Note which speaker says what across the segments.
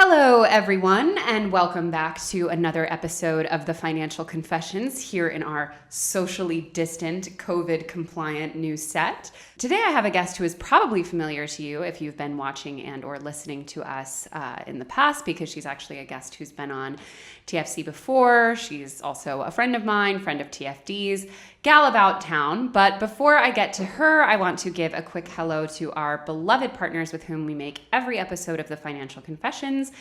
Speaker 1: Hello, everyone, and welcome back to another episode of the Financial Confessions here in our socially distant, COVID-compliant new set. Today, I have a guest who is probably familiar to you if you've been watching and or listening to us in the past, because she's actually a guest who's been on TFC before. She's also a friend of mine, friend of TFD's, gal about town. But before I get to her, I want to give a quick hello to our beloved partners with whom we make every episode of the Financial Confessions,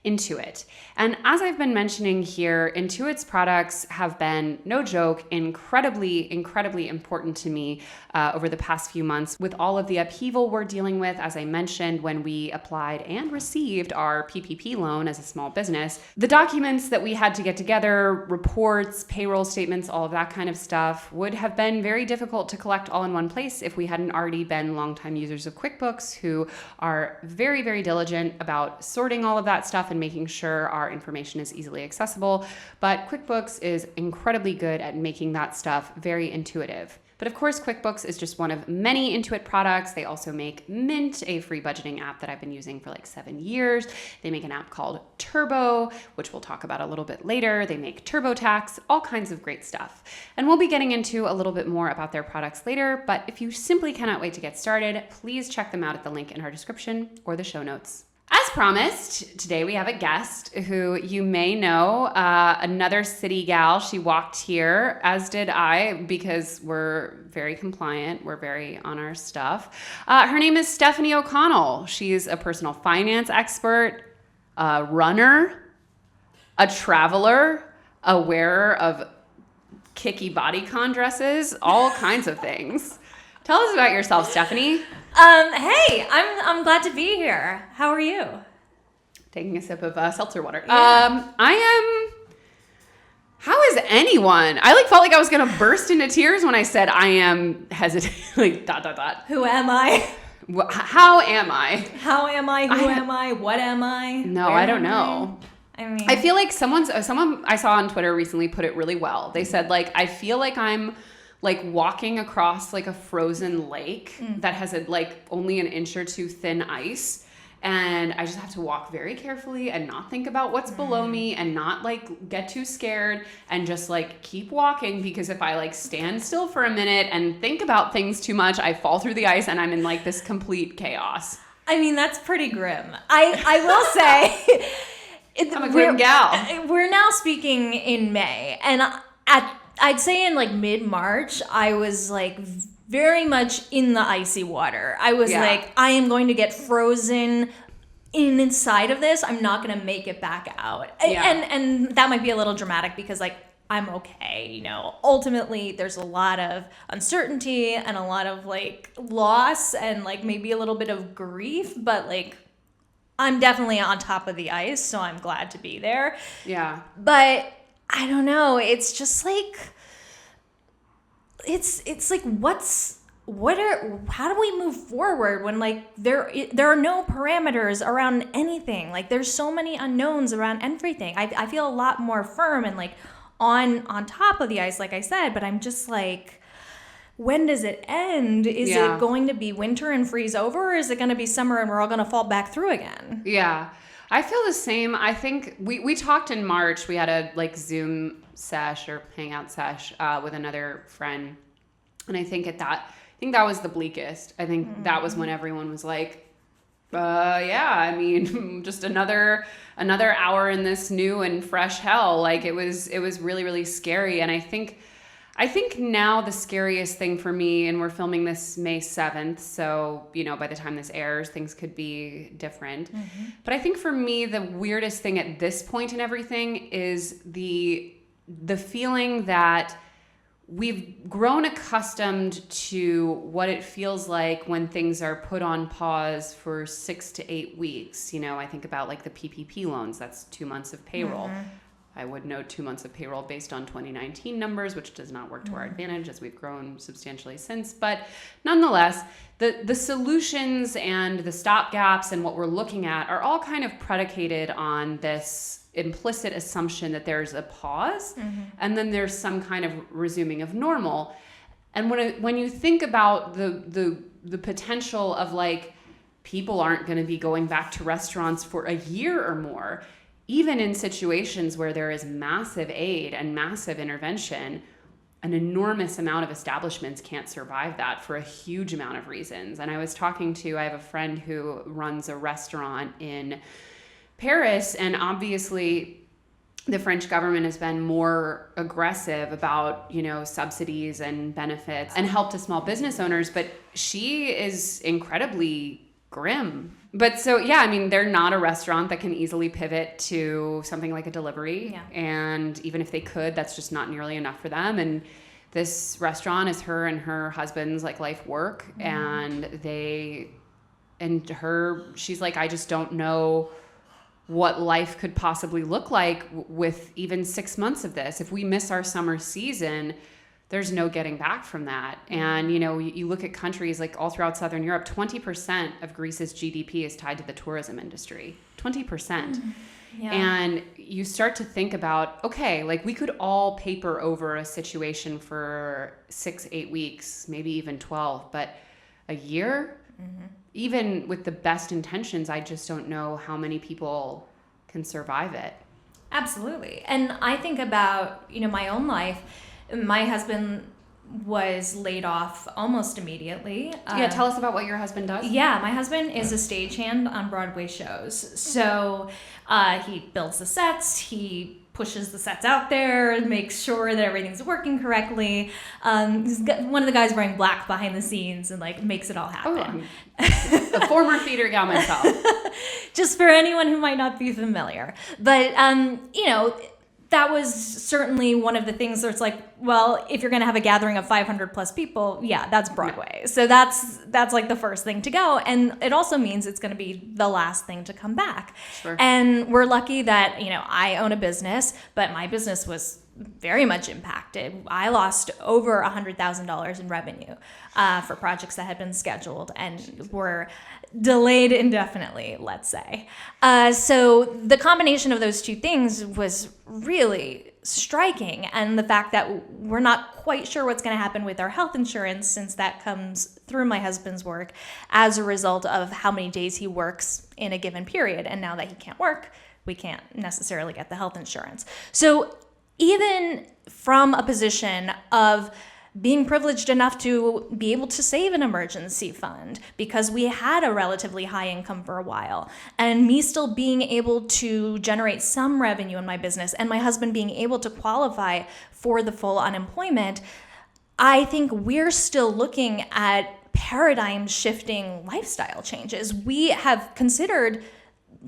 Speaker 1: Intuit. And as I've been mentioning here, Intuit's products have been, no joke, incredibly important to me over the past few months with all of the upheaval we're dealing with. As I mentioned, when we applied and received our PPP loan as a small business, the documents that we had to get together, reports, payroll statements, all of that kind of stuff would have been very difficult to collect all in one place if we hadn't already been longtime users of QuickBooks, who are very, very diligent about sorting all of that stuff and making sure our information is easily accessible. But QuickBooks is incredibly good at making that stuff very intuitive. But of course, QuickBooks is just one of many Intuit products. They also make Mint, a free budgeting app that I've been using for like 7 years. They make an app called Turbo, which we'll talk about a little bit later. They make TurboTax, all kinds of great stuff. And we'll be getting into a little bit more about their products later. But if you simply cannot wait to get started, please check them out at the link in our description or the show notes. As promised, today we have a guest who you may know, another city gal. She walked here, as did I, because we're very compliant. We're very on our stuff. Her name is Stefanie O'Connell. She's a personal finance expert, a runner, a traveler, a wearer of kicky bodycon dresses, all kinds of things. Tell us about yourself, Stefanie.
Speaker 2: Hey, I'm glad to be here. How are you?
Speaker 1: Taking a sip of seltzer water.
Speaker 2: Yeah.
Speaker 1: How is anyone? I felt like I was gonna burst into tears when I said I am hesitating.
Speaker 2: Who am I?
Speaker 1: How am I?
Speaker 2: How am I? Who am I? What am I?
Speaker 1: No,
Speaker 2: Where
Speaker 1: I don't
Speaker 2: am
Speaker 1: know.
Speaker 2: I
Speaker 1: feel like someone I saw on Twitter recently put it really well. They said I feel like I'm walking across a frozen lake that has only an inch or two thin ice, and I just have to walk very carefully and not think about what's below me and not get too scared and just keep walking, because if I stand still for a minute and think about things too much, I fall through the ice and I'm in this complete chaos.
Speaker 2: I mean, that's pretty grim. I will say
Speaker 1: I'm a grim gal.
Speaker 2: We're now speaking in May, and I'd say in mid-March, I was very much in the icy water. I was I am going to get frozen inside of this. I'm not going to make it back out.
Speaker 1: Yeah.
Speaker 2: And that might be a little dramatic because I'm okay. Ultimately there's a lot of uncertainty and a lot of loss and maybe a little bit of grief, but I'm definitely on top of the ice, so I'm glad to be there.
Speaker 1: Yeah.
Speaker 2: But I don't know. It's just how do we move forward when there are no parameters around anything? There's so many unknowns around everything. I feel a lot more firm and on top of the ice, like I said, but I'm just when does it end? Is it going to be winter and freeze over, or is it going to be summer and we're all going to fall back through again?
Speaker 1: Yeah. I feel the same. I think we talked in March. We had a Zoom sesh or hangout sesh with another friend. And I think that was the bleakest. I think that was when everyone was just another hour in this new and fresh hell. It was really, really scary. And I think now the scariest thing for me, and we're filming this May 7th, so, by the time this airs, things could be different. Mm-hmm. But I think for me, the weirdest thing at this point in everything is the feeling that we've grown accustomed to what it feels like when things are put on pause for 6 to 8 weeks. I think about the PPP loans, that's 2 months of payroll. Mm-hmm. I would note 2 months of payroll based on 2019 numbers, which does not work to our advantage as we've grown substantially since. But nonetheless, the solutions and the stopgaps and what we're looking at are all kind of predicated on this implicit assumption that there's a pause and then there's some kind of resuming of normal. And when you think about the potential of people aren't going to be going back to restaurants for a year or more. Even in situations where there is massive aid and massive intervention, an enormous amount of establishments can't survive that for a huge amount of reasons. And I have a friend who runs a restaurant in Paris, and obviously the French government has been more aggressive about, subsidies and benefits and help to small business owners, but she is incredibly grim. But so, yeah, I mean, they're not a restaurant that can easily pivot to something like a delivery.
Speaker 2: Yeah.
Speaker 1: And even if they could, that's just not nearly enough for them. And this restaurant is her and her husband's life work. And she's like, I just don't know what life could possibly look like with even 6 months of this. If we miss our summer season, there's no getting back from that. And, you look at countries all throughout Southern Europe, 20% of Greece's GDP is tied to the tourism industry. 20%.
Speaker 2: Yeah.
Speaker 1: And you start to think about, okay, we could all paper over a situation for 6-8 weeks, maybe even 12, but a year, even with the best intentions, I just don't know how many people can survive it.
Speaker 2: Absolutely. And I think about, my own life. My husband was laid off almost immediately.
Speaker 1: Tell us about what your husband does.
Speaker 2: Yeah, my husband is a stagehand on Broadway shows. So he builds the sets, he pushes the sets out there, makes sure that everything's working correctly. He's one of the guys wearing black behind the scenes and makes it all happen.
Speaker 1: Oh, a former theater gal myself.
Speaker 2: Just for anyone who might not be familiar. But, that was certainly one of the things that's if you're going to have a gathering of 500 plus people, yeah, that's Broadway. So that's the first thing to go. And it also means it's going to be the last thing to come back.
Speaker 1: Sure.
Speaker 2: And we're lucky that, I own a business, but my business was very much impacted. I lost over $100,000 in revenue for projects that had been scheduled and were delayed indefinitely, let's say. So the combination of those two things was really striking. And the fact that we're not quite sure what's going to happen with our health insurance, since that comes through my husband's work as a result of how many days he works in a given period. And now that he can't work, we can't necessarily get the health insurance. So even from a position of being privileged enough to be able to save an emergency fund because we had a relatively high income for a while, and me still being able to generate some revenue in my business, and my husband being able to qualify for the full unemployment, I think we're still looking at paradigm shifting lifestyle changes. We have considered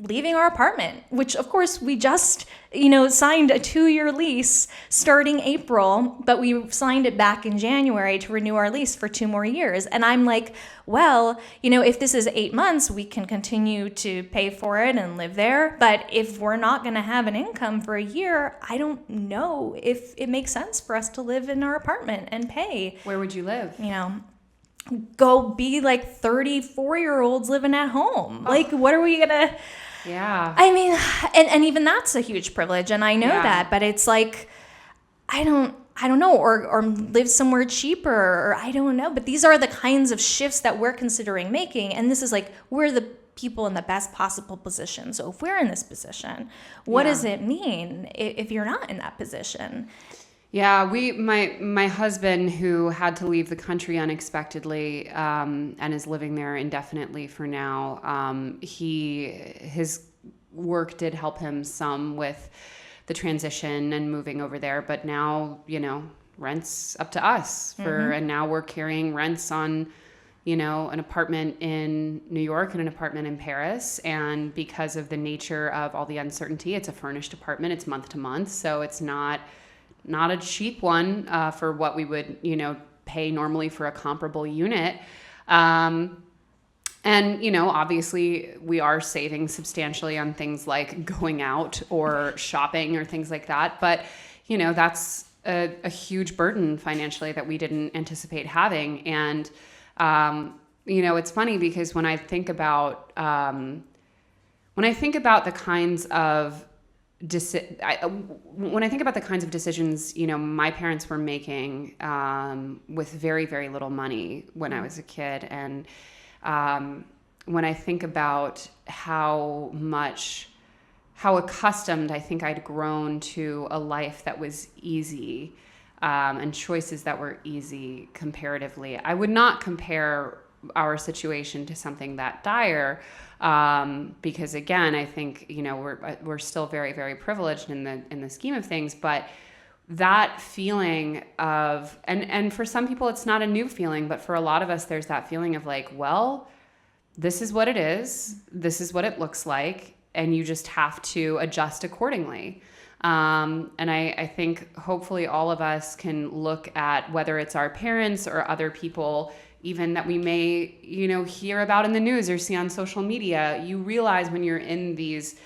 Speaker 2: leaving our apartment, which of course we just, signed a 2-year lease starting April, but we signed it back in January to renew our lease for 2 more years. And I'm like, well, if this is 8 months, we can continue to pay for it and live there. But if we're not going to have an income for a year, I don't know if it makes sense for us to live in our apartment and pay.
Speaker 1: Where would you live?
Speaker 2: Go be 34-year-olds living at home. What are we going to...
Speaker 1: Yeah.
Speaker 2: I mean, and even that's a huge privilege, and I know that, but it's I don't know, or live somewhere cheaper, or I don't know. But these are the kinds of shifts that we're considering making, and this is we're the people in the best possible position. So if we're in this position, what does it mean if you're not in that position?
Speaker 1: Yeah, my husband, who had to leave the country unexpectedly and is living there indefinitely for now, his work did help him some with the transition and moving over there. But now, rent's up to us and now we're carrying rents on, an apartment in New York and an apartment in Paris. And because of the nature of all the uncertainty, it's a furnished apartment. It's month to month, so it's not a cheap one for what we would, pay normally for a comparable unit. And, obviously we are saving substantially on things like going out or shopping or things like that. But, that's a huge burden financially that we didn't anticipate having. And, it's funny because when I think about the kinds of when I think about the kinds of decisions, my parents were making with very, very little money when I was a kid. And when I think about how accustomed I think I'd grown to a life that was easy, and choices that were easy comparatively. I would not compare our situation to something that dire, because again, I think, we're still very, very privileged in the scheme of things, but that feeling of, and for some people it's not a new feeling, but for a lot of us there's that feeling of like, well, this is what it is, this is what it looks like, and you just have to adjust accordingly. And I think hopefully all of us can look at whether it's our parents or other people even that we may, hear about in the news or see on social media. You realize when you're in these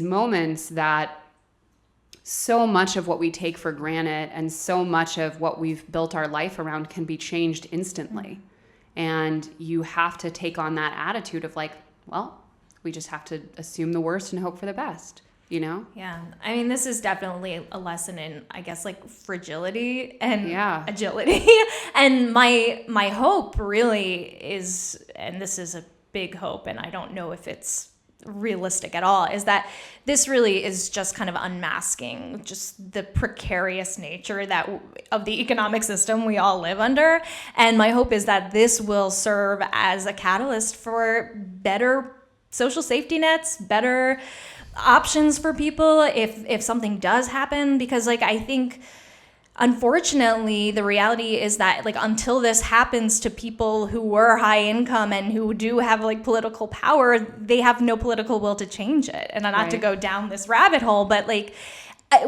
Speaker 1: moments that so much of what we take for granted and so much of what we've built our life around can be changed instantly. And you have to take on that attitude of like, well, we just have to assume the worst and hope for the best,
Speaker 2: Yeah. I mean, this is definitely a lesson in, I guess, like fragility and agility. And my hope really is, and this is a big hope, and I don't know if it's realistic at all, is that this really is just kind of unmasking just the precarious nature of the economic system we all live under. And my hope is that this will serve as a catalyst for better social safety nets, better options for people if something does happen. Because I think unfortunately the reality is that until this happens to people who were high income and who do have political power, they have no political will to change it. And not to go down this rabbit hole, but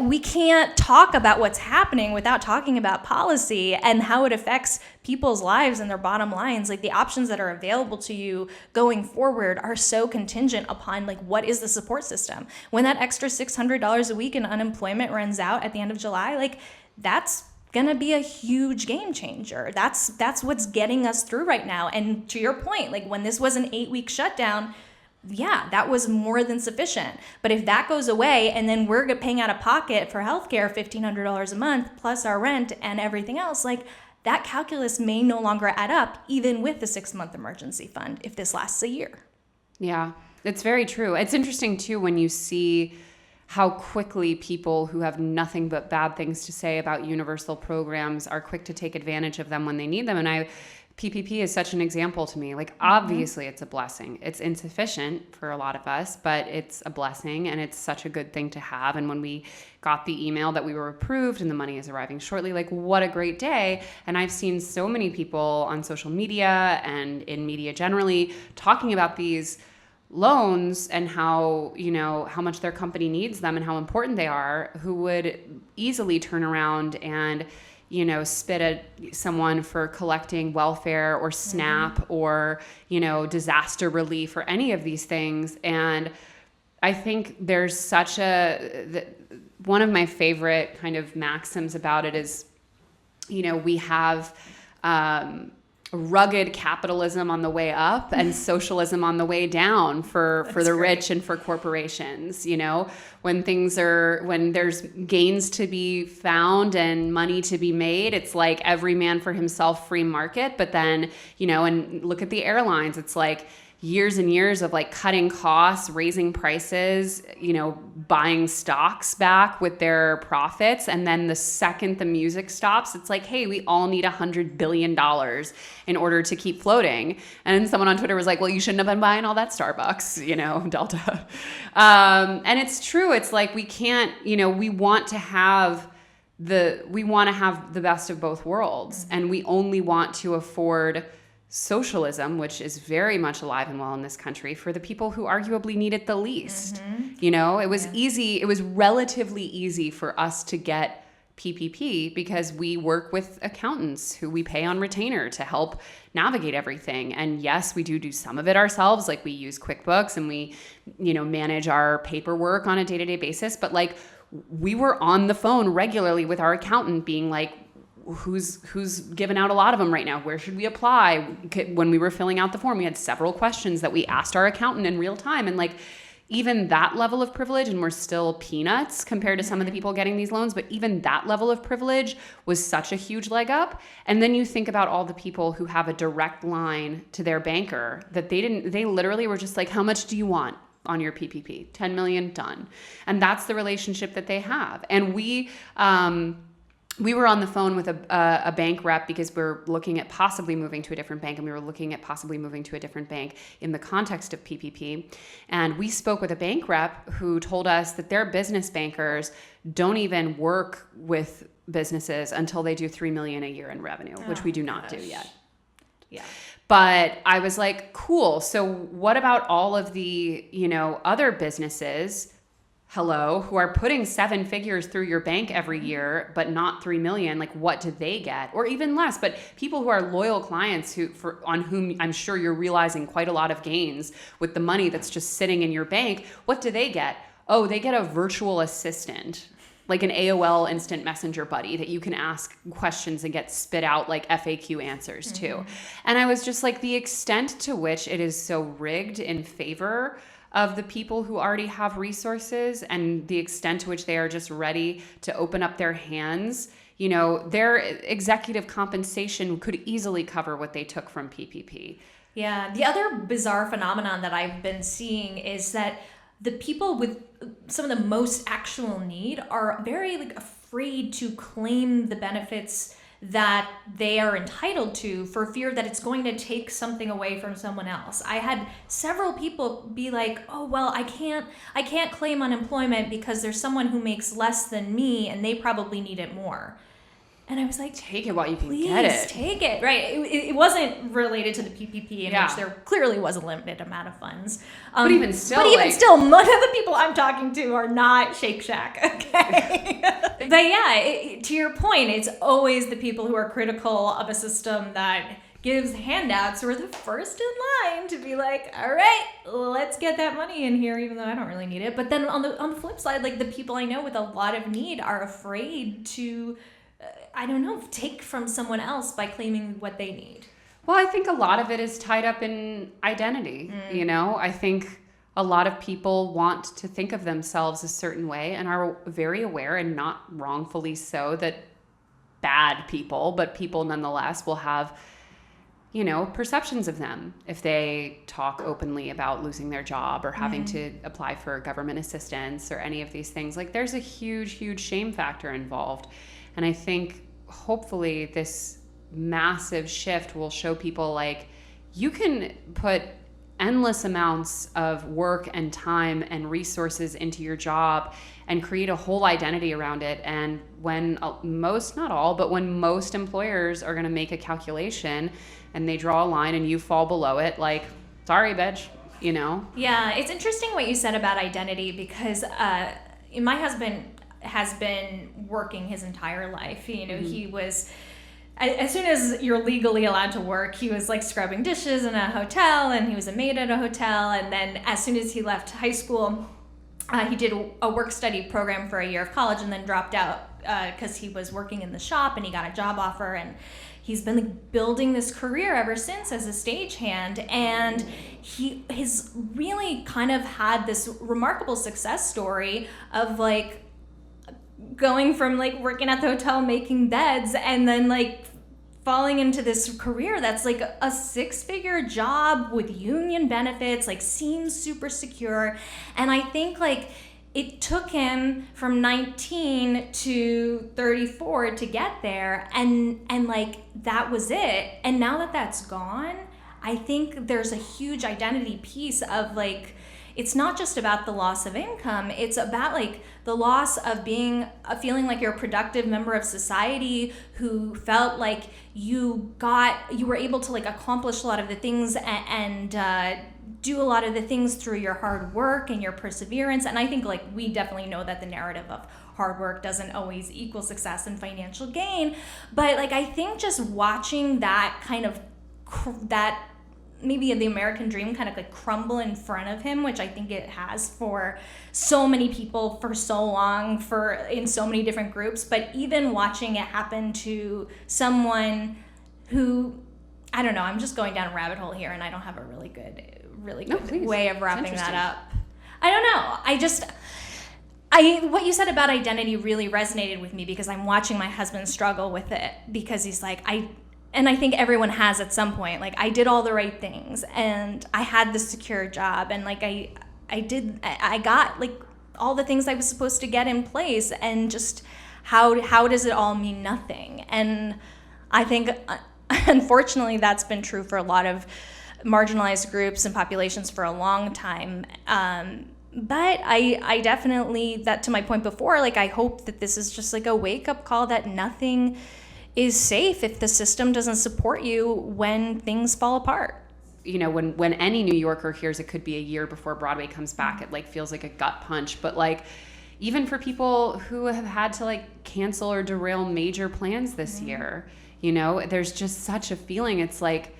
Speaker 2: we can't talk about what's happening without talking about policy and how it affects people's lives and their bottom lines. The options that are available to you going forward are so contingent upon what is the support system. When that extra $600 a week in unemployment runs out at the end of July, that's gonna be a huge game changer. That's what's getting us through right now. And to your point, when this was an 8-week shutdown, yeah, that was more than sufficient. But if that goes away and then we're paying out of pocket for healthcare $1,500 a month plus our rent and everything else, that calculus may no longer add up even with the 6-month emergency fund if this lasts a year.
Speaker 1: Yeah, it's very true. It's interesting too when you see how quickly people who have nothing but bad things to say about universal programs are quick to take advantage of them when they need them. And PPP is such an example to me. Obviously it's a blessing. It's insufficient for a lot of us, but it's a blessing and it's such a good thing to have. And when we got the email that we were approved and the money is arriving shortly, what a great day. And I've seen so many people on social media and in media generally talking about these loans and how much their company needs them and how important they are, who would easily turn around and spit at someone for collecting welfare or SNAP or, disaster relief or any of these things. And I think there's one of my favorite kind of maxims about it is, we have rugged capitalism on the way up and socialism on the way down for the rich and for corporations. When there's gains to be found and money to be made, it's every man for himself, free market. But then, and look at the airlines, it's years and years of cutting costs, raising prices, buying stocks back with their profits. And then the second the music stops, it's hey, we all need $100 billion in order to keep floating. And someone on Twitter was well, you shouldn't have been buying all that Starbucks, Delta. And it's true. It's we can't, we want to have the best of both worlds. Mm-hmm. And we only want to afford socialism, which is very much alive and well in this country, for the people who arguably need it the least. Mm-hmm. It was easy. It was relatively easy for us to get PPP because we work with accountants who we pay on retainer to help navigate everything. And yes, we do some of it ourselves. We use QuickBooks and we, manage our paperwork on a day-to-day basis. But we were on the phone regularly with our accountant being who's given out a lot of them right now? Where should we apply? When we were filling out the form, we had several questions that we asked our accountant in real time. And even that level of privilege, and we're still peanuts compared to some of the people getting these loans, but even that level of privilege was such a huge leg up. And then you think about all the people who have a direct line to their banker that they literally were just like, how much do you want on your PPP? 10 million, done. And that's the relationship that they have. And we were on the phone with a bank rep because we're looking at possibly moving to a different bank, and we were looking at possibly moving to a different bank in the context of PPP. And we spoke with a bank rep who told us that their business bankers don't even work with businesses until they do $3 million a year in revenue, which we do not do yet.
Speaker 2: Yeah.
Speaker 1: But I was like, cool. So what about all of the, other businesses, who are putting 7 figures through your bank every year, but not 3 million? Like, what do they get? Or even less, but people who are loyal clients on whom I'm sure you're realizing quite a lot of gains with the money that's just sitting in your bank. What do they get? Oh, they get a virtual assistant, like an AOL instant messenger buddy that you can ask questions and get spit out like FAQ answers to. And I was just like, the extent to which it is so rigged in favor of the people who already have resources, and the extent to which they are just ready to open up their hands. Their executive compensation could easily cover what they took from PPP.
Speaker 2: Yeah. The other bizarre phenomenon that I've been seeing is that the people with some of the most actual need are very afraid to claim the benefits that they are entitled to for fear that it's going to take something away from someone else. I had several people be like, oh, well, I can't claim unemployment because there's someone who makes less than me and they probably need it more. And I was like,
Speaker 1: take it while you can get it.
Speaker 2: Please take it. Right. It wasn't related to the PPP, in which there clearly was a limited amount of funds.
Speaker 1: But even still,
Speaker 2: none of the people I'm talking to are not Shake Shack. Okay. But to your point, it's always the people who are critical of a system that gives handouts who are the first in line to be like, all right, let's get that money in here, even though I don't really need it. But then on the flip side, the people I know with a lot of need are afraid to take from someone else by claiming what they need.
Speaker 1: Well, I think a lot of it is tied up in identity. I think a lot of people want to think of themselves a certain way and are very aware, and not wrongfully so, that bad people, but people nonetheless, will have, perceptions of them if they talk openly about losing their job or having to apply for government assistance or any of these things. There's a huge, huge shame factor involved. And I think hopefully this massive shift will show people you can put endless amounts of work and time and resources into your job and create a whole identity around it. And when most, not all, but when most employers are going to make a calculation and they draw a line and you fall below it, sorry, bitch,
Speaker 2: Yeah, it's interesting what you said about identity, because my husband has been working his entire life. He was, as soon as you're legally allowed to work, he was scrubbing dishes in a hotel, and he was a maid at a hotel. And then as soon as he left high school, he did a work-study program for a year of college and then dropped out because he was working in the shop and he got a job offer. And he's been building this career ever since as a stagehand, and he's really kind of had this remarkable success story of going from working at the hotel making beds and then falling into this career that's a 6-figure job with union benefits, seems super secure. And I think it took him from 19 to 34 to get there, and that was it. And now that that's gone, I think there's a huge identity piece of it's not just about the loss of income. It's about the loss of feeling like you're a productive member of society who felt like you were able to accomplish a lot of the things and do a lot of the things through your hard work and your perseverance. And I think we definitely know that the narrative of hard work doesn't always equal success and financial gain. But I think just watching that kind of that maybe the American dream kind of crumble in front of him, which I think it has for so many people for so long, in so many different groups. But even watching it happen to someone who, I don't know, I'm just going down a rabbit hole here and I don't have a really good
Speaker 1: please.
Speaker 2: way of wrapping that up. I don't know. What you said about identity really resonated with me because I'm watching my husband struggle with it because he's like, and I think everyone has at some point, like, I did all the right things and I had this secure job and like I got like all the things I was supposed to get in place, and just how does it all mean nothing? And I think unfortunately that's been true for a lot of marginalized groups and populations for a long time. But I definitely, that to my point before, like, I hope that this is just like a wake-up call that nothing is safe if the system doesn't support you when things fall apart.
Speaker 1: You know, when any New Yorker hears it could be a year before Broadway comes back, it like feels like a gut punch. But like, even for people who have had to like cancel or derail major plans this year, you know, there's just such a feeling. It's like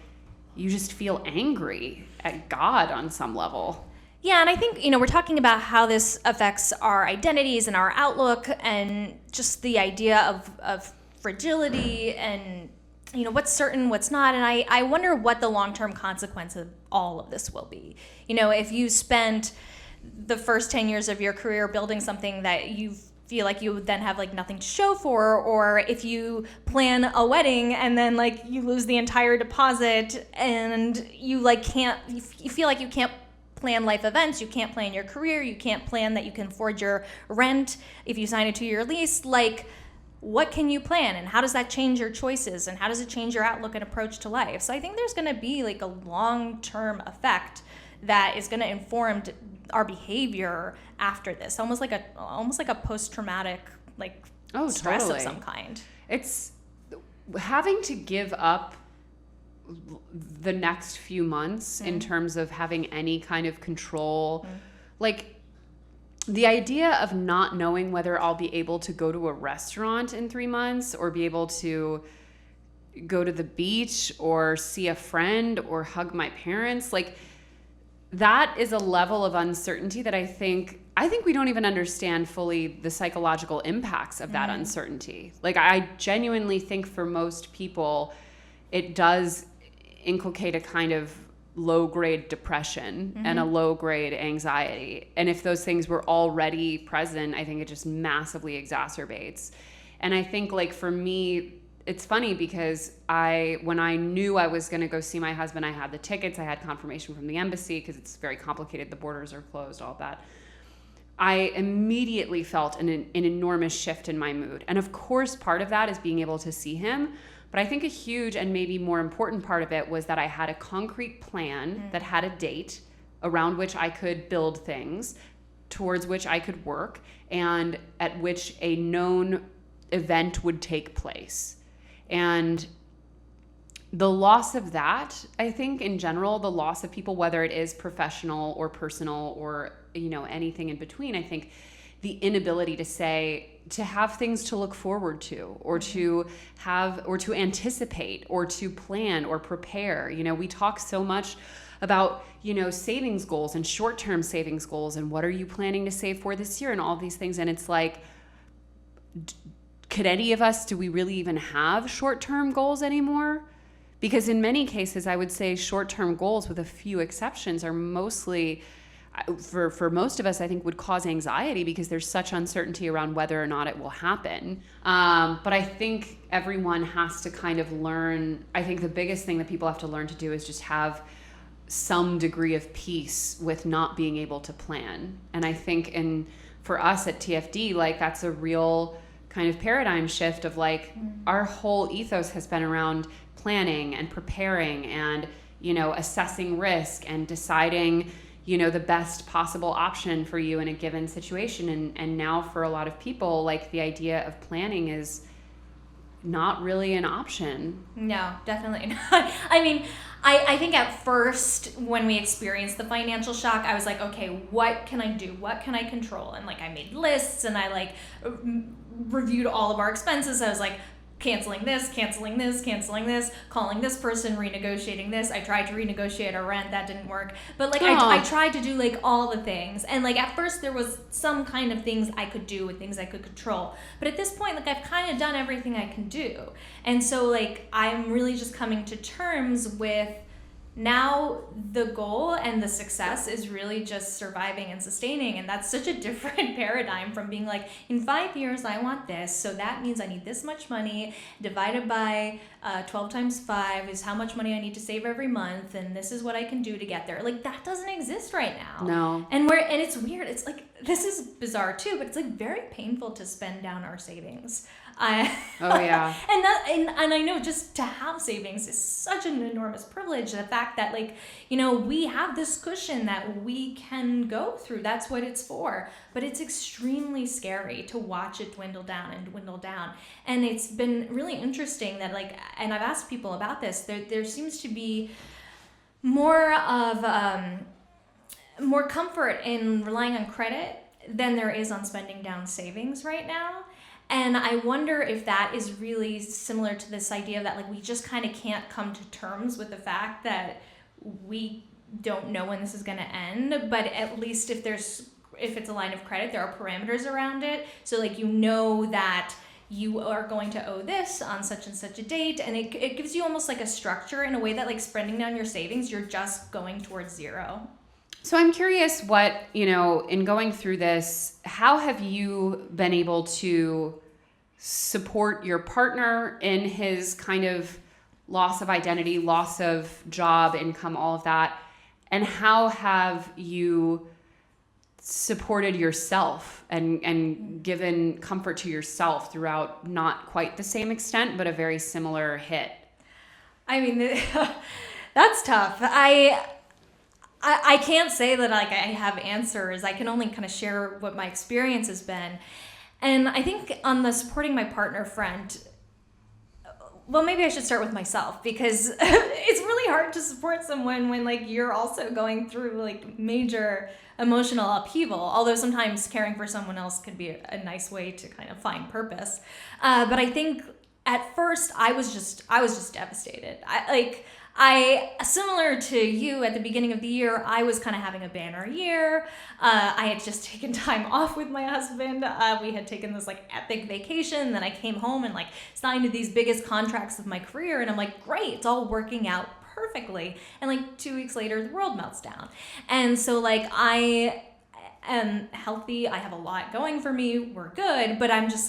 Speaker 1: you just feel angry at God on some level.
Speaker 2: Yeah, and I think, you know, we're talking about how this affects our identities and our outlook and just the idea of fragility and, you know, what's certain, what's not. And I wonder what the long-term consequence of all of this will be. You know, if you spent the first 10 years of your career building something that you feel like you would then have like nothing to show for, or if you plan a wedding and then like you lose the entire deposit and you like you feel like you can't plan life events, you can't plan your career, you can't plan that you can afford your rent if you sign a 2-year lease, like, what can you plan and how does that change your choices and how does it change your outlook and approach to life? So I think there's going to be like a long-term effect that is going to inform our behavior after this, almost like a post-traumatic like stress
Speaker 1: totally.
Speaker 2: of some kind.
Speaker 1: It's having to give up the next few months in terms of having any kind of control. Like, the idea of not knowing whether I'll be able to go to a restaurant in 3 months or be able to go to the beach or see a friend or hug my parents, like, that is a level of uncertainty that I think we don't even understand fully the psychological impacts of that uncertainty. Like, I genuinely think for most people it does inculcate a kind of low-grade depression and a low-grade anxiety. And if those things were already present, I think it just massively exacerbates. And I think, like, for me, it's funny because when I knew I was going to go see my husband, I had the tickets, I had confirmation from the embassy because it's very complicated, the borders are closed, all that. I immediately felt an enormous shift in my mood. And of course, part of that is being able to see him. But I think a huge and maybe more important part of it was that I had a concrete plan that had a date around which I could build things, towards which I could work, and at which a known event would take place. And the loss of that, I think in general, the loss of people, whether it is professional or personal or, you know, anything in between, I think the inability to have things to look forward to, or to have, or to anticipate, or to plan or prepare. You know, we talk so much about, you know, savings goals and short-term savings goals and what are you planning to save for this year and all these things. And it's like, could any of us, do we really even have short-term goals anymore? Because in many cases, I would say short-term goals, with a few exceptions, are mostly, for most of us, I think, would cause anxiety because there's such uncertainty around whether or not it will happen. But I think everyone has to kind of learn. I think the biggest thing that people have to learn to do is just have some degree of peace with not being able to plan. And I think for us at TFD, like, that's a real kind of paradigm shift of like, our whole ethos has been around planning and preparing and, you know, assessing risk and deciding, you know, the best possible option for you in a given situation. And now for a lot of people, like, the idea of planning is not really an option.
Speaker 2: No, definitely not. I mean, I think at first when we experienced the financial shock, I was like, okay, what can I do? What can I control? And like, I made lists and I like reviewed all of our expenses. I was like, canceling this, calling this person, renegotiating this. I tried to renegotiate our rent, that didn't work. But like, I tried to do like all the things. And like, at first there was some kind of things I could do and things I could control. But at this point, like, I've kind of done everything I can do. And so like, I'm really just coming to terms with now the goal and the success is really just surviving and sustaining. And that's such a different paradigm from being like, in 5 years, I want this. So that means I need this much money divided by 12 times 5 is how much money I need to save every month. And this is what I can do to get there. Like, that doesn't exist right now.
Speaker 1: No.
Speaker 2: And it's weird. It's like, this is bizarre too, but it's like very painful to spend down our savings.
Speaker 1: Oh yeah.
Speaker 2: and I know just to have savings is such an enormous privilege. The fact that, like, you know, we have this cushion that we can go through. That's what it's for. But it's extremely scary to watch it dwindle down and dwindle down. And it's been really interesting that, like, and I've asked people about this, there seems to be more comfort in relying on credit than there is on spending down savings right now. And I wonder if that is really similar to this idea that, like, we just kind of can't come to terms with the fact that we don't know when this is going to end, but at least if it's a line of credit, there are parameters around it. So, like, you know that you are going to owe this on such and such a date, and it gives you almost like a structure in a way that, like, spending down your savings, you're just going towards zero.
Speaker 1: So I'm curious what, you know, in going through this, how have you been able to support your partner in his kind of loss of identity, loss of job, income, all of that? And how have you supported yourself and given comfort to yourself throughout not quite the same extent, but a very similar hit?
Speaker 2: I mean, that's tough. I can't say that, like, I have answers. I can only kind of share what my experience has been. And I think on the supporting my partner front, well, maybe I should start with myself, because it's really hard to support someone when, like, you're also going through, like, major emotional upheaval, although sometimes caring for someone else could be a nice way to kind of find purpose. But I think at first I was just devastated. I similar to you at the beginning of the year, I was kind of having a banner year. I had just taken time off with my husband. We had taken this, like, epic vacation. Then I came home and, like, signed these biggest contracts of my career. And I'm like, great, it's all working out perfectly. And, like, 2 weeks later, the world melts down. And so, like, I am healthy. I have a lot going for me. We're good. But I'm just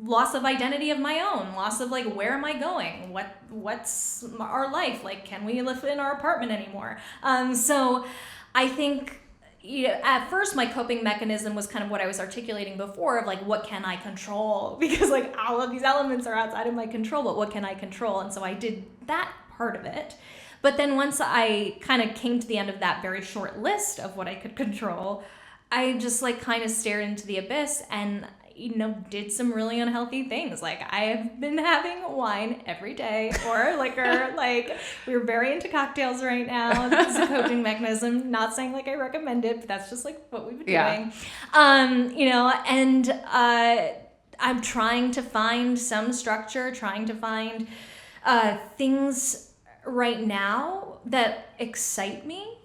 Speaker 2: loss of identity of my own, loss of, like, where am I going? What's our life? Like, can we live in our apartment anymore? So I think, you know, at first my coping mechanism was kind of what I was articulating before of, like, what can I control? Because, like, all of these elements are outside of my control, but what can I control? And so I did that part of it. But then once I kind of came to the end of that very short list of what I could control, I just, like, kind of stared into the abyss and, you know, did some really unhealthy things. Like, I have been having wine every day, or liquor. Like, we're very into cocktails right now. This is a coping mechanism. Not saying, like, I recommend it, but that's just, like, what we've been doing. You know, and I'm trying to find some structure, trying to find things right now that excite me.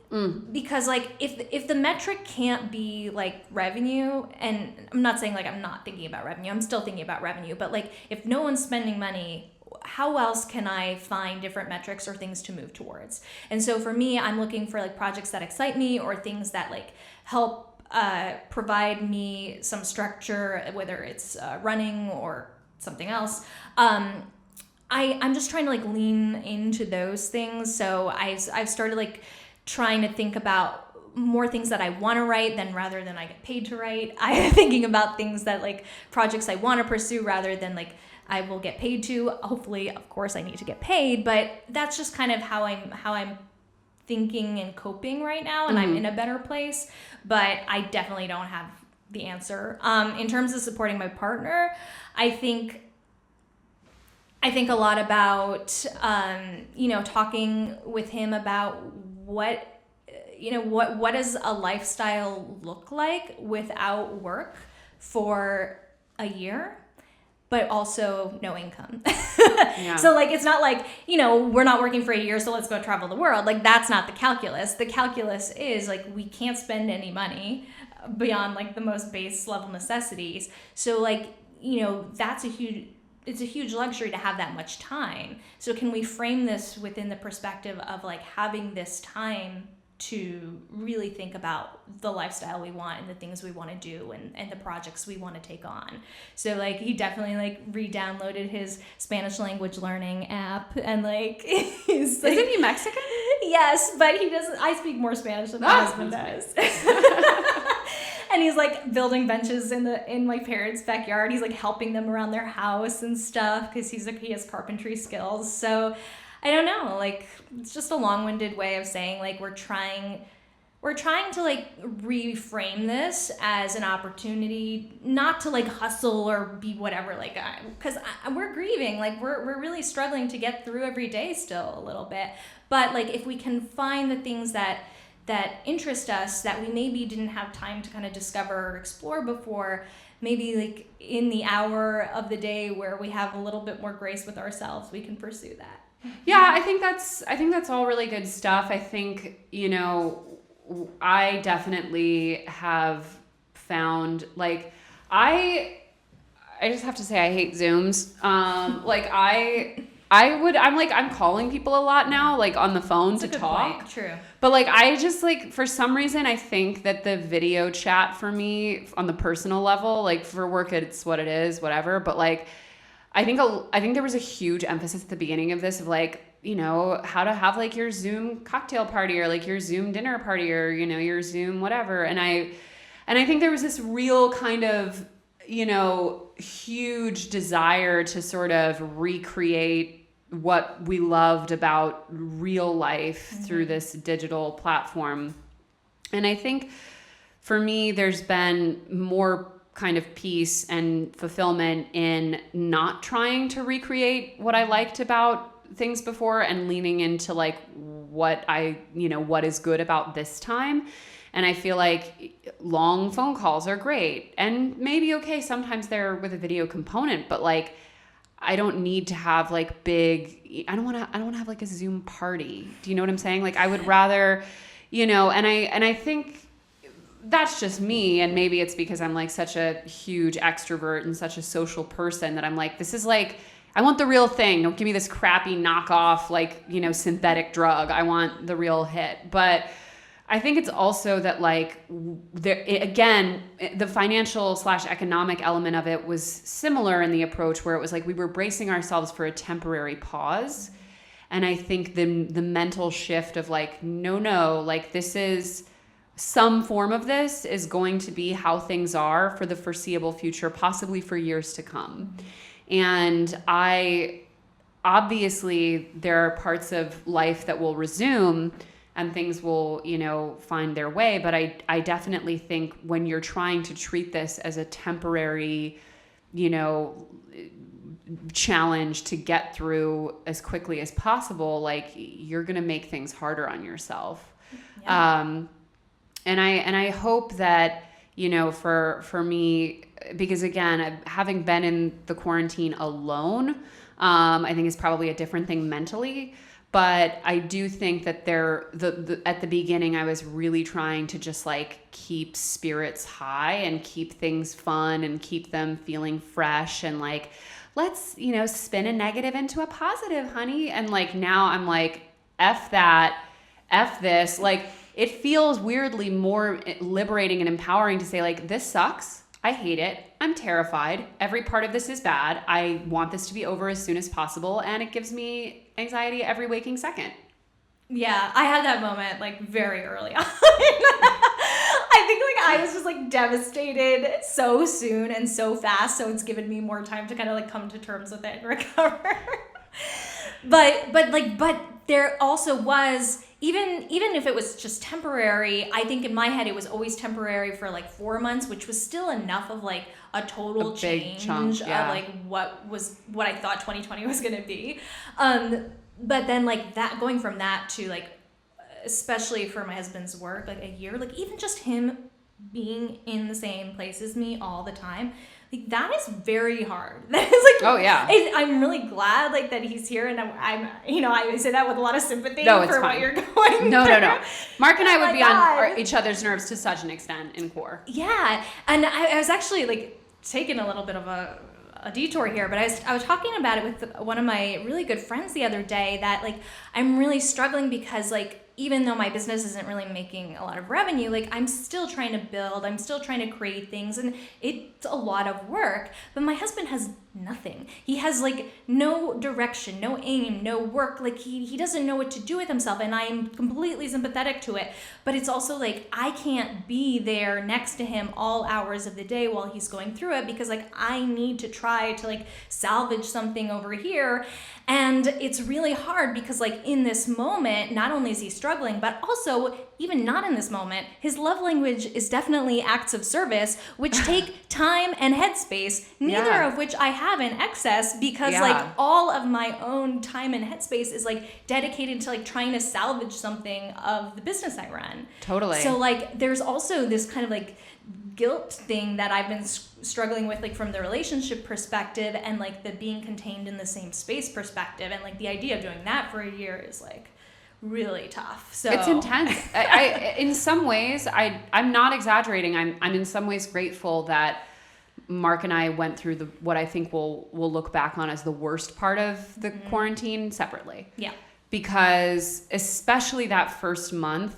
Speaker 2: Because, like, if the metric can't be, like, revenue, and I'm not saying, like, I'm not thinking about revenue, I'm still thinking about revenue, but, like, if no one's spending money, how else can I find different metrics or things to move towards? And so for me, I'm looking for, like, projects that excite me or things that, like, help provide me some structure, whether it's running or something else. I'm just trying to, like, lean into those things. So I've started, like, trying to think about more things that I want to write than rather than I get paid to write. I'm thinking about things that, like, projects I want to pursue rather than, like, I will get paid to. Hopefully, of course, I need to get paid, but that's just kind of how I'm thinking and coping right now, and I'm in a better place, but I definitely don't have the answer. In terms of supporting my partner, I think a lot about, you know, talking with him about what does a lifestyle look like without work for a year, but also no income. Yeah. So, like, it's not like, you know, we're not working for a year, so let's go travel the world. Like, that's not the calculus. The calculus is, like, we can't spend any money beyond, like, the most base level necessities. So, like, you know, that's a huge it's a huge luxury to have that much time. So can we frame this within the perspective of like having this time to really think about the lifestyle we want and the things we want to do and the projects we want to take on. So like he definitely like re-downloaded his Spanish language learning app and like he's like,
Speaker 1: isn't he Mexican?
Speaker 2: Yes, but he doesn't. I speak more Spanish than my husband does. And he's like building benches in my parents' backyard. He's like helping them around their house and stuff because he has carpentry skills. So I don't know, like it's just a long-winded way of saying like we're trying to like reframe this as an opportunity not to like hustle or be whatever, like because we're grieving, like we're really struggling to get through every day still a little bit. But like if we can find the things that interest us that we maybe didn't have time to kind of discover or explore before, maybe like in the hour of the day where we have a little bit more grace with ourselves, we can pursue that.
Speaker 1: Yeah, I think that's all really good stuff. I think, you know, I definitely have found like I just have to say I hate Zooms. Like I'm calling people a lot now, like on the phone to talk.
Speaker 2: Point. True.
Speaker 1: But like I just like for some reason I think that the video chat for me on the personal level, like for work it's what it is, whatever. But like I think there was a huge emphasis at the beginning of this of like, you know, how to have like your Zoom cocktail party or like your Zoom dinner party or, you know, your Zoom whatever. And I think there was this real kind of, you know, huge desire to sort of recreate what we loved about real life through this digital platform. And I think for me, there's been more kind of peace and fulfillment in not trying to recreate what I liked about things before and leaning into like what is good about this time. And I feel like long phone calls are great and maybe okay, sometimes they're with a video component, but like I don't need to have like big, I don't want to have like a Zoom party. Do you know what I'm saying? Like I would rather, you know, and I think that's just me, and maybe it's because I'm like such a huge extrovert and such a social person that I'm like, this is like, I want the real thing. Don't give me this crappy knockoff, like, you know, synthetic drug. I want the real hit. But I think it's also that like, the financial / economic element of it was similar in the approach where it was like we were bracing ourselves for a temporary pause. And I think the mental shift of like, no, like this is, some form of this is going to be how things are for the foreseeable future, possibly for years to come. And obviously there are parts of life that will resume and things will, you know, find their way. But I definitely think when you're trying to treat this as a temporary, you know, challenge to get through as quickly as possible, like you're going to make things harder on yourself. Yeah. And I hope that, you know, for me, because again, having been in the quarantine alone, I think is probably a different thing mentally. But I do think that at the beginning, I was really trying to just like keep spirits high and keep things fun and keep them feeling fresh and like, let's, you know, spin a negative into a positive, honey. And like now I'm like, F that, F this, like. It feels weirdly more liberating and empowering to say like, this sucks. I hate it. I'm terrified. Every part of this is bad. I want this to be over as soon as possible. And it gives me anxiety every waking second.
Speaker 2: Yeah, I had that moment like very early on. I think like I was just like devastated so soon and so fast. So it's given me more time to kind of like come to terms with it and recover. But there also was, even if it was just temporary, I think in my head it was always temporary for like 4 months, which was still enough of like a total change of like what I thought 2020 was going to be. But then like that, going from that to like, especially for my husband's work, like a year, like even just him being in the same place as me all the time, like that is very hard. That is like,
Speaker 1: oh yeah,
Speaker 2: I'm really glad like that he's here, and I'm you know, I say that with a lot of sympathy
Speaker 1: for
Speaker 2: fine. What you're going through.
Speaker 1: No. Mark and I would be on each other's nerves to such an extent in core.
Speaker 2: Yeah, and I was actually like taking a little bit of a a detour here, but I was talking about it with one of my really good friends the other day, that like I'm really struggling because like even though my business isn't really making a lot of revenue, like I'm still trying to build, I'm still trying to create things, and it's a lot of work. But my husband has nothing. He has like no direction, no aim, no work. Like he doesn't know what to do with himself, and I am completely sympathetic to it. But it's also like I can't be there next to him all hours of the day while he's going through it, because like I need to try to like salvage something over here. And it's really hard because like in this moment, not only is he struggling, but also even not in this moment, his love language is definitely acts of service, which take time and headspace, neither of which I have in excess, because like all of my own time and headspace is like dedicated to like trying to salvage something of the business I run.
Speaker 1: Totally.
Speaker 2: So like there's also this kind of like guilt thing that I've been struggling with, like from the relationship perspective and like the being contained in the same space perspective, and like the idea of doing that for a year is like really tough. So
Speaker 1: it's intense. I in some ways, I'm not exaggerating. I'm in some ways grateful that Mark and I went through what I think we'll look back on as the worst part of the quarantine separately.
Speaker 2: Yeah.
Speaker 1: Because especially that first month,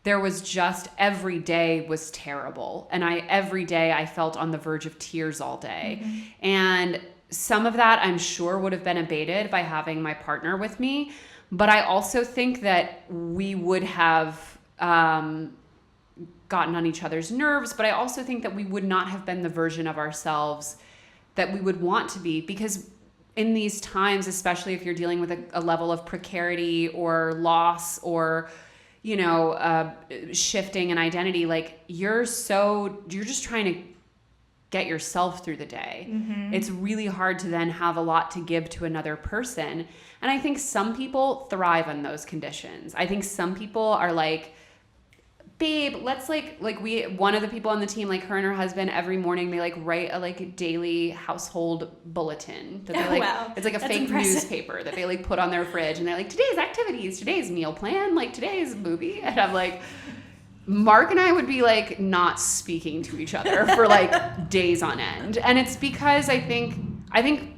Speaker 1: there was just every day was terrible. And every day I felt on the verge of tears all day. And some of that I'm sure would have been abated by having my partner with me. But I also think that we would have gotten on each other's nerves. But I also think that we would not have been the version of ourselves that we would want to be. Because in these times, especially if you're dealing with a level of precarity or loss or shifting an identity, like you're just trying to get yourself through the day. It's really hard to then have a lot to give to another person. And I think some people thrive on those conditions. I think some people are like, babe, let's one of the people on the team, like her and her husband, every morning they like write a daily household bulletin that they it's like a fake newspaper that they like put on their fridge, and they're like, today's activities, today's meal plan, like today's movie. And I'm like, Mark and I would be like not speaking to each other for like days on end. And it's because I think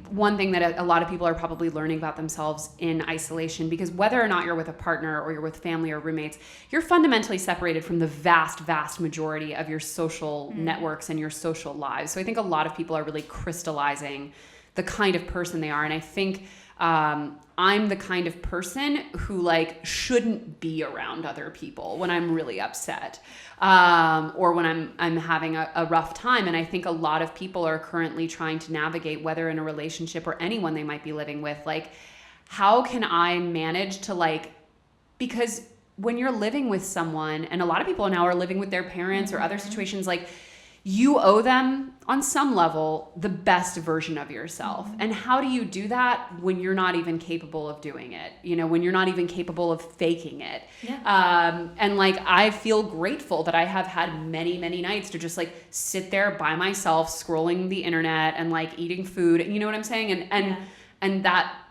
Speaker 1: one thing that a lot of people are probably learning about themselves in isolation, because whether or not you're with a partner or you're with family or roommates, you're fundamentally separated from the vast, vast majority of your social networks and your social lives. So I think a lot of people are really crystallizing the kind of person they are. And I think I'm the kind of person who like shouldn't be around other people when I'm really upset, or when I'm having a rough time. And I think a lot of people are currently trying to navigate, whether in a relationship or anyone they might be living with, like, how can I manage to like, because when you're living with someone, and a lot of people now are living with their parents or other situations, like you owe them on some level the best version of yourself. And how do you do that when you're not even capable of doing it? When you're not even capable of faking it. And like, I feel grateful that I have had many, many nights to just like sit there by myself, scrolling the internet and like eating food. You know what I'm saying? And that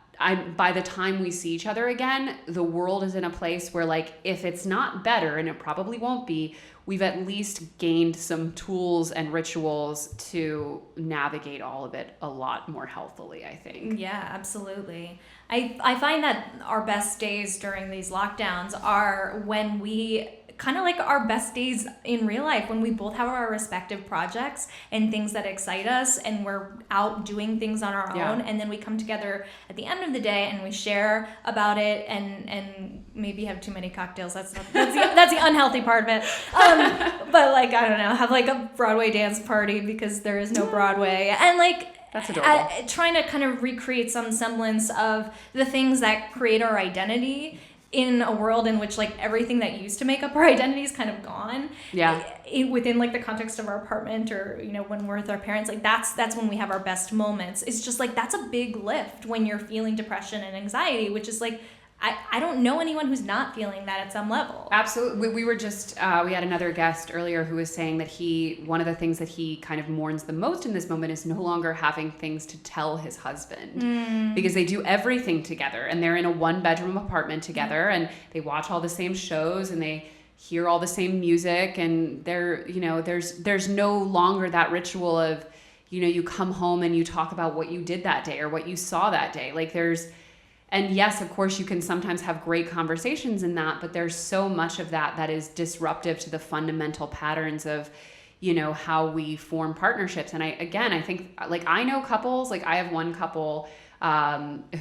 Speaker 1: by the time we see each other again, the world is in a place where like, if it's not better, and it probably won't be, we've at least gained some tools and rituals to navigate all of it a lot more healthily, I think.
Speaker 2: Yeah, absolutely. I find that our best days during these lockdowns are when we kind of like our best days in real life, when we both have our respective projects and things that excite us, and we're out doing things on our own, and then we come together at the end of the day and we share about it and maybe have too many cocktails. That's the unhealthy part of it. But like, I don't know, have like a Broadway dance party because there is no Broadway, and like,
Speaker 1: that's adorable.
Speaker 2: Trying to kind of recreate some semblance of the things that create our identity in a world in which like everything that used to make up our identity is kind of gone. Within like the context of our apartment, or when we're with our parents, like that's when we have our best moments. It's just like, that's a big lift when you're feeling depression and anxiety, which is like, I don't know anyone who's not feeling that at some level.
Speaker 1: Absolutely. We were just, we had another guest earlier who was saying that one of the things that he kind of mourns the most in this moment is no longer having things to tell his husband, because they do everything together, and they're in a 1-bedroom apartment together, and they watch all the same shows, and they hear all the same music, and there's no longer that ritual of, you come home and you talk about what you did that day or what you saw that day. Like and yes, of course, you can sometimes have great conversations in that, but there's so much of that is disruptive to the fundamental patterns of, how we form partnerships. And I think, like, I know couples, like I have one couple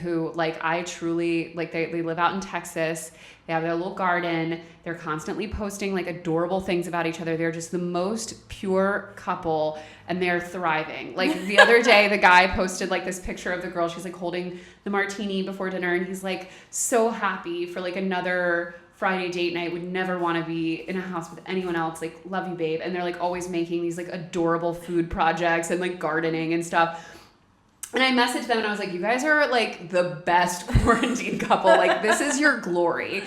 Speaker 1: who, like, I truly, like, they live out in Texas. They have their little garden. They're constantly posting like adorable things about each other. They're just the most pure couple and they're thriving. Like the other day, the guy posted like this picture of the girl. She's like holding the martini before dinner and he's like so happy for like another Friday date night, would never want to be in a house with anyone else. Like, love you, babe. And they're like always making these like adorable food projects and like gardening and stuff. And I messaged them and I was like, you guys are like the best quarantine couple. Like, this is your glory.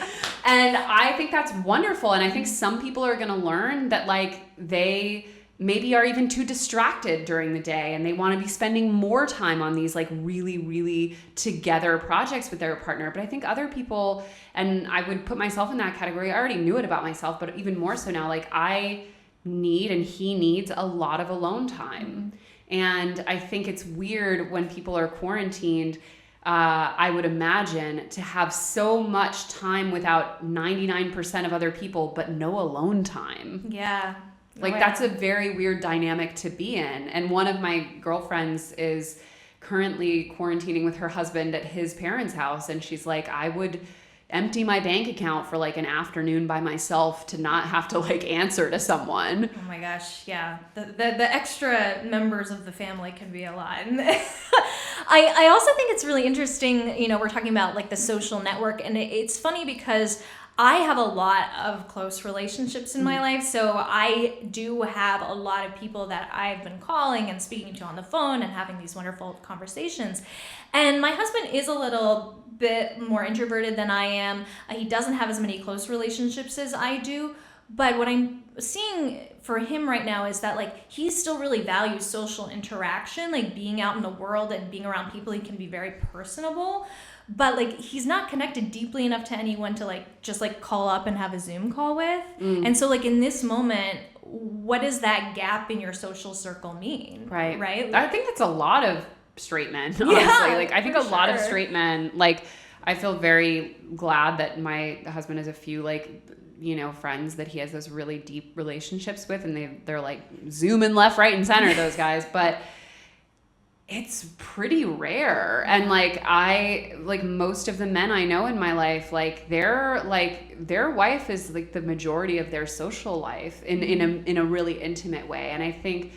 Speaker 1: And I think that's wonderful. And I think some people are going to learn that like they maybe are even too distracted during the day and they want to be spending more time on these like really, really together projects with their partner. But I think other people, and I would put myself in that category, I already knew it about myself, but even more so now, like I need and he needs a lot of alone time. Mm-hmm. And I think it's weird when people are quarantined, I would imagine, to have so much time without 99% of other people, but no alone time.
Speaker 2: Yeah.
Speaker 1: Like, that's a very weird dynamic to be in. And one of my girlfriends is currently quarantining with her husband at his parents' house. And she's like, I would empty my bank account for like an afternoon by myself to not have to like answer to someone.
Speaker 2: Oh my gosh, yeah. The extra members of the family can be a lot. I also think it's really interesting, we're talking about like the social network, and it's funny because I have a lot of close relationships in my life, so I do have a lot of people that I've been calling and speaking to on the phone and having these wonderful conversations. And my husband is a little bit more introverted than I am. He doesn't have as many close relationships as I do, but what I'm seeing for him right now is that like he still really values social interaction, like being out in the world and being around people. He can be very personable. But like he's not connected deeply enough to anyone to like just like call up and have a Zoom call with. And so like in this moment, what does that gap in your social circle mean?
Speaker 1: Right.
Speaker 2: Right.
Speaker 1: I think that's a lot of straight men, honestly. Like I think a lot of straight men, like I feel very glad that my husband has a few like, friends that he has those really deep relationships with, and they're like zooming left, right, and center, those guys. But it's pretty rare. And like most of the men I know in my life, like their wife is like the majority of their social life in a really intimate way. And I think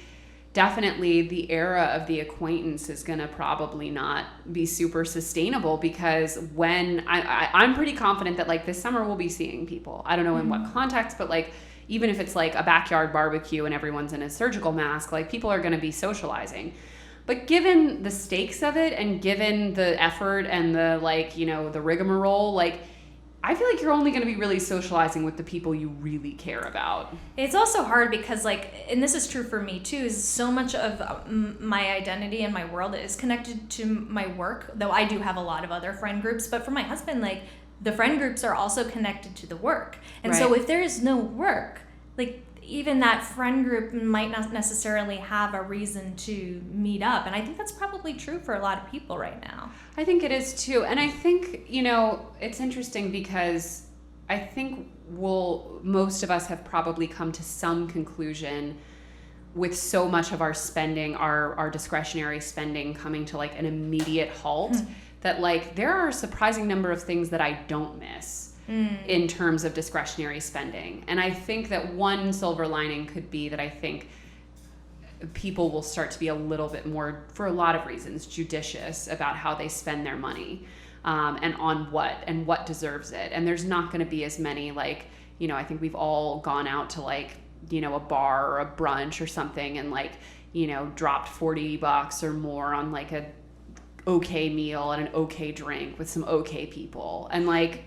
Speaker 1: definitely the era of the acquaintance is going to probably not be super sustainable, because when I'm pretty confident that like this summer we'll be seeing people. I don't know in what context, but like even if it's like a backyard barbecue and everyone's in a surgical mask, like people are going to be socializing. But given the stakes of it and given the effort and the like, the rigmarole, like I feel like you're only going to be really socializing with the people you really care about. It's
Speaker 2: also hard because like, and this is true for me too, is so much of my identity and my world is connected to my work, though I do have a lot of other friend groups. But for my husband, like the friend groups are also connected to the work. And so if there is no work, like even that friend group might not necessarily have a reason to meet up. And I think that's probably true for a lot of people right now.
Speaker 1: I think it is too. And I think, it's interesting because I think most of us have probably come to some conclusion with so much of our spending, our discretionary spending coming to like an immediate halt, that like there are a surprising number of things that I don't miss in terms of discretionary spending. And I think that one silver lining could be that I think people will start to be a little bit more, for a lot of reasons, judicious about how they spend their money, and on what deserves it. And there's not going to be as many like, I think we've all gone out to like, a bar or a brunch or something and like, dropped $40 or more on like a okay meal and an okay drink with some okay people. And like,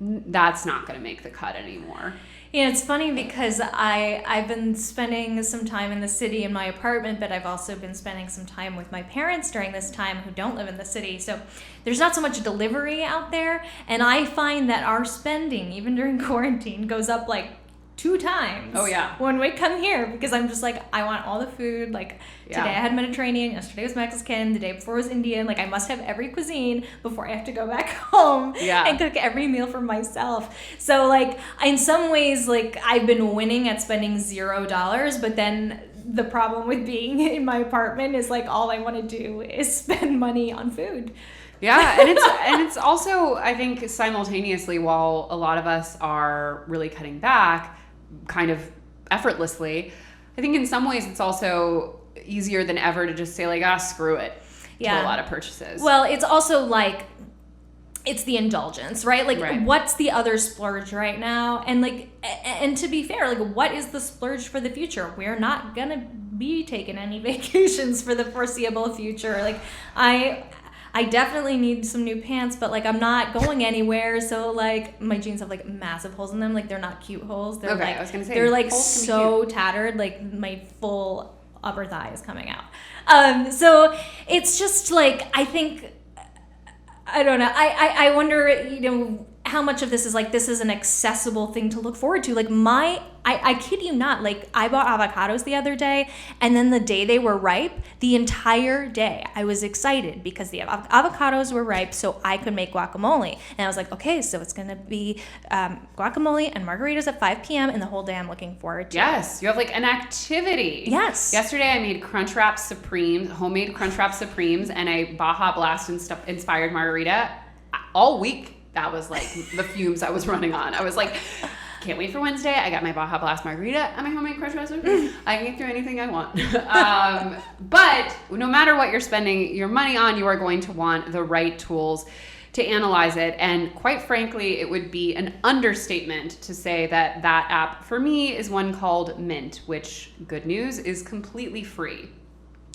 Speaker 1: that's not going to make the cut anymore.
Speaker 2: Yeah, it's funny because I've been spending some time in the city in my apartment, but I've also been spending some time with my parents during this time who don't live in the city. So there's not so much delivery out there. And I find that our spending, even during quarantine, goes up like 2 times.
Speaker 1: Oh, yeah.
Speaker 2: When we come here, because I'm just like, I want all the food. Like, today I had Mediterranean, yesterday was Mexican, the day before was Indian. Like, I must have every cuisine before I have to go back home and cook every meal for myself. So, like, in some ways, like, I've been winning at spending $0, but then the problem with being in my apartment is, like, all I want to do is spend money on food.
Speaker 1: Yeah, and it's also, I think, simultaneously, while a lot of us are really cutting back kind of effortlessly, I think in some ways it's also easier than ever to just say, like, screw it to a lot of purchases.
Speaker 2: Well, it's also like, it's the indulgence, right? Like, what's the other splurge right now? And, like, and to be fair, like, what is the splurge for the future? We're not gonna be taking any vacations for the foreseeable future. Like, I definitely need some new pants, but, like, I'm not going anywhere. So, like, my jeans have, like, massive holes in them. Like, they're not cute holes. They're
Speaker 1: I was gonna say,
Speaker 2: they're, like, so tattered. Like, my full upper thigh is coming out. So it's just, like, I think, I don't know. I wonder, you know, how much of this is, like, this is an accessible thing to look forward to. Like, I kid you not, like, I bought avocados the other day, and then the day they were ripe, the entire day I was excited because the avocados were ripe, so I could make guacamole. And I was like, okay, so it's going to be guacamole and margaritas at 5 p.m. and the whole day I'm looking forward to.
Speaker 1: Yes, you have, like, an activity.
Speaker 2: Yes.
Speaker 1: Yesterday I made Crunchwrap Supremes, homemade Crunchwrap Supremes, and a Baja Blast inspired margarita. All week, that was, like, the fumes I was running on. I was like, can't wait for Wednesday. I got my Baja Blast margarita and my homemade Crunchwrap Supreme. I can get through anything I want. But no matter what you're spending your money on, you are going to want the right tools to analyze it. And quite frankly, it would be an understatement to say that that app for me is one called Mint, which, good news, is completely free.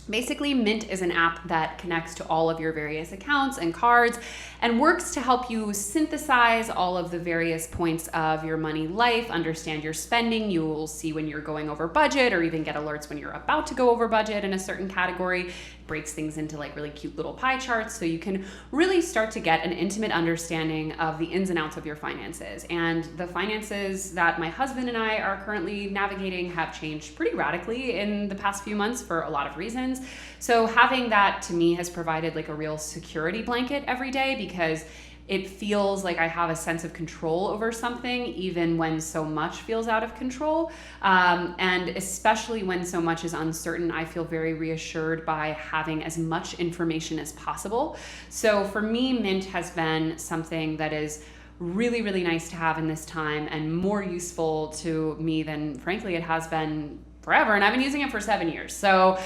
Speaker 1: Basically, Mint is an app that connects to all of your various accounts and cards and works to help you synthesize all of the various points of your money life, understand your spending. You will see when you're going over budget or even get alerts when you're about to go over budget in a certain category. It breaks things into, like, really cute little pie charts so you can really start to get an intimate understanding of the ins and outs of your finances. And the finances that my husband and I are currently navigating have changed pretty radically in the past few months for a lot of reasons. So having that, to me, has provided, like, a real security blanket every day, because it feels like I have a sense of control over something, even when so much feels out of control. And especially when so much is uncertain, I feel very reassured by having as much information as possible. So for me, Mint has been something that is really, really nice to have in this time, and more useful to me than, frankly, it has been forever. And I've been using it for 7 years. So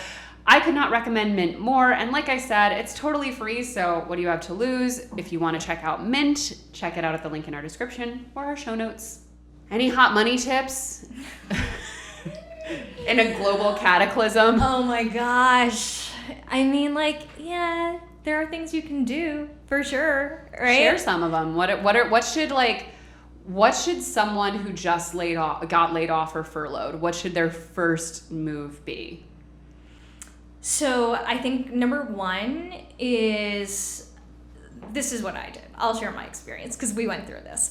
Speaker 1: I could not recommend Mint more. And like I said, it's totally free, so what do you have to lose? If you want to check out Mint, check it out at the link in our description or our show notes. Any hot money tips in a global cataclysm?
Speaker 2: Oh my gosh. I mean, like, yeah, there are things you can do for sure, right?
Speaker 1: Share some of them. What should someone who just got laid off or furloughed, what should their first move be?
Speaker 2: So I think number one is, this is what I did. I'll share my experience because we went through this.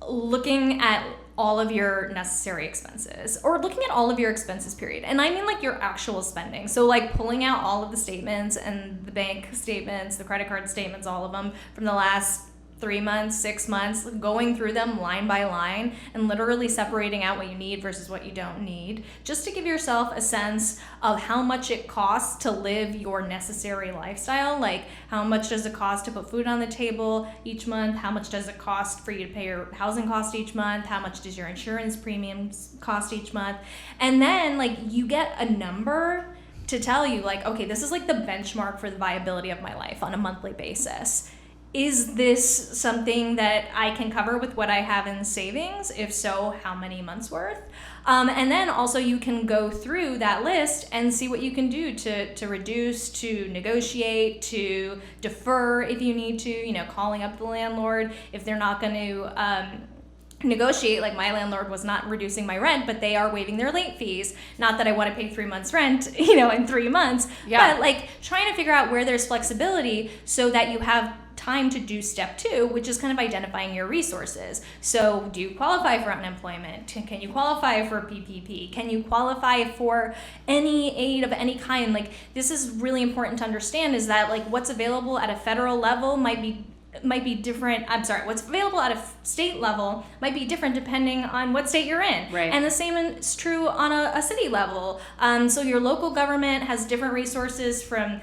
Speaker 2: Looking at all of your necessary expenses, or looking at all of your expenses, period. And I mean, like, your actual spending. So, like, pulling out all of the statements and the bank statements, the credit card statements, all of them from the last 3 months, 6 months, going through them line by line and literally separating out what you need versus what you don't need, just to give yourself a sense of how much it costs to live your necessary lifestyle. Like, how much does it cost to put food on the table each month? How much does it cost for you to pay your housing cost each month? How much does your insurance premiums cost each month? And then, like, you get a number to tell you, like, okay, this is, like, the benchmark for the viability of my life on a monthly basis. Is this something that I can cover with what I have in savings? If so, how many months worth? And then also you can go through that list and see what you can do to reduce, to negotiate, to defer if you need to, you know, calling up the landlord if they're not going to negotiate. Like, my landlord was not reducing my rent, but they are waiving their late fees. Not that I want to pay 3 months rent, you know, in 3 months, but, like, trying to figure out where there's flexibility so that you have time to do step 2, which is kind of identifying your resources. So do you qualify for unemployment? Can you qualify for PPP? Can you qualify for any aid of any kind? Like, this is really important to understand, is that like what's available at a federal level might be different. What's available at a state level might be different depending on what state you're in.
Speaker 1: Right.
Speaker 2: And the same is true on a city level. So your local government has different resources from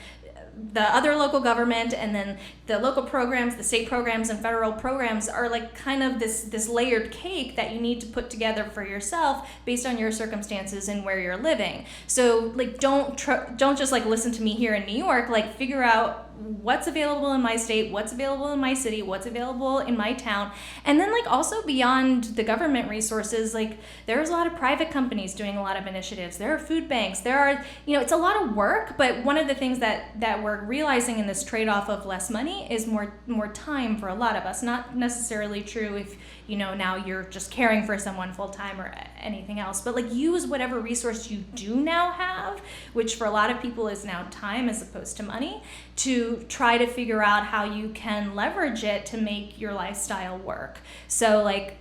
Speaker 2: the other local government, and then the local programs, the state programs, and federal programs are like kind of this layered cake that you need to put together for yourself based on your circumstances and where you're living. So like don't just like listen to me here in New York. Like, figure out what's available in my state, what's available in my city, what's available in my town. And then like also beyond the government resources, like there's a lot of private companies doing a lot of initiatives. There are food banks. There are, it's a lot of work, but one of the things that we're realizing in this trade-off of less money is more time for a lot of us. Not necessarily true if now you're just caring for someone full-time or anything else, but like use whatever resource you do now have, which for a lot of people is now time as opposed to money, to try to figure out how you can leverage it to make your lifestyle work. So like,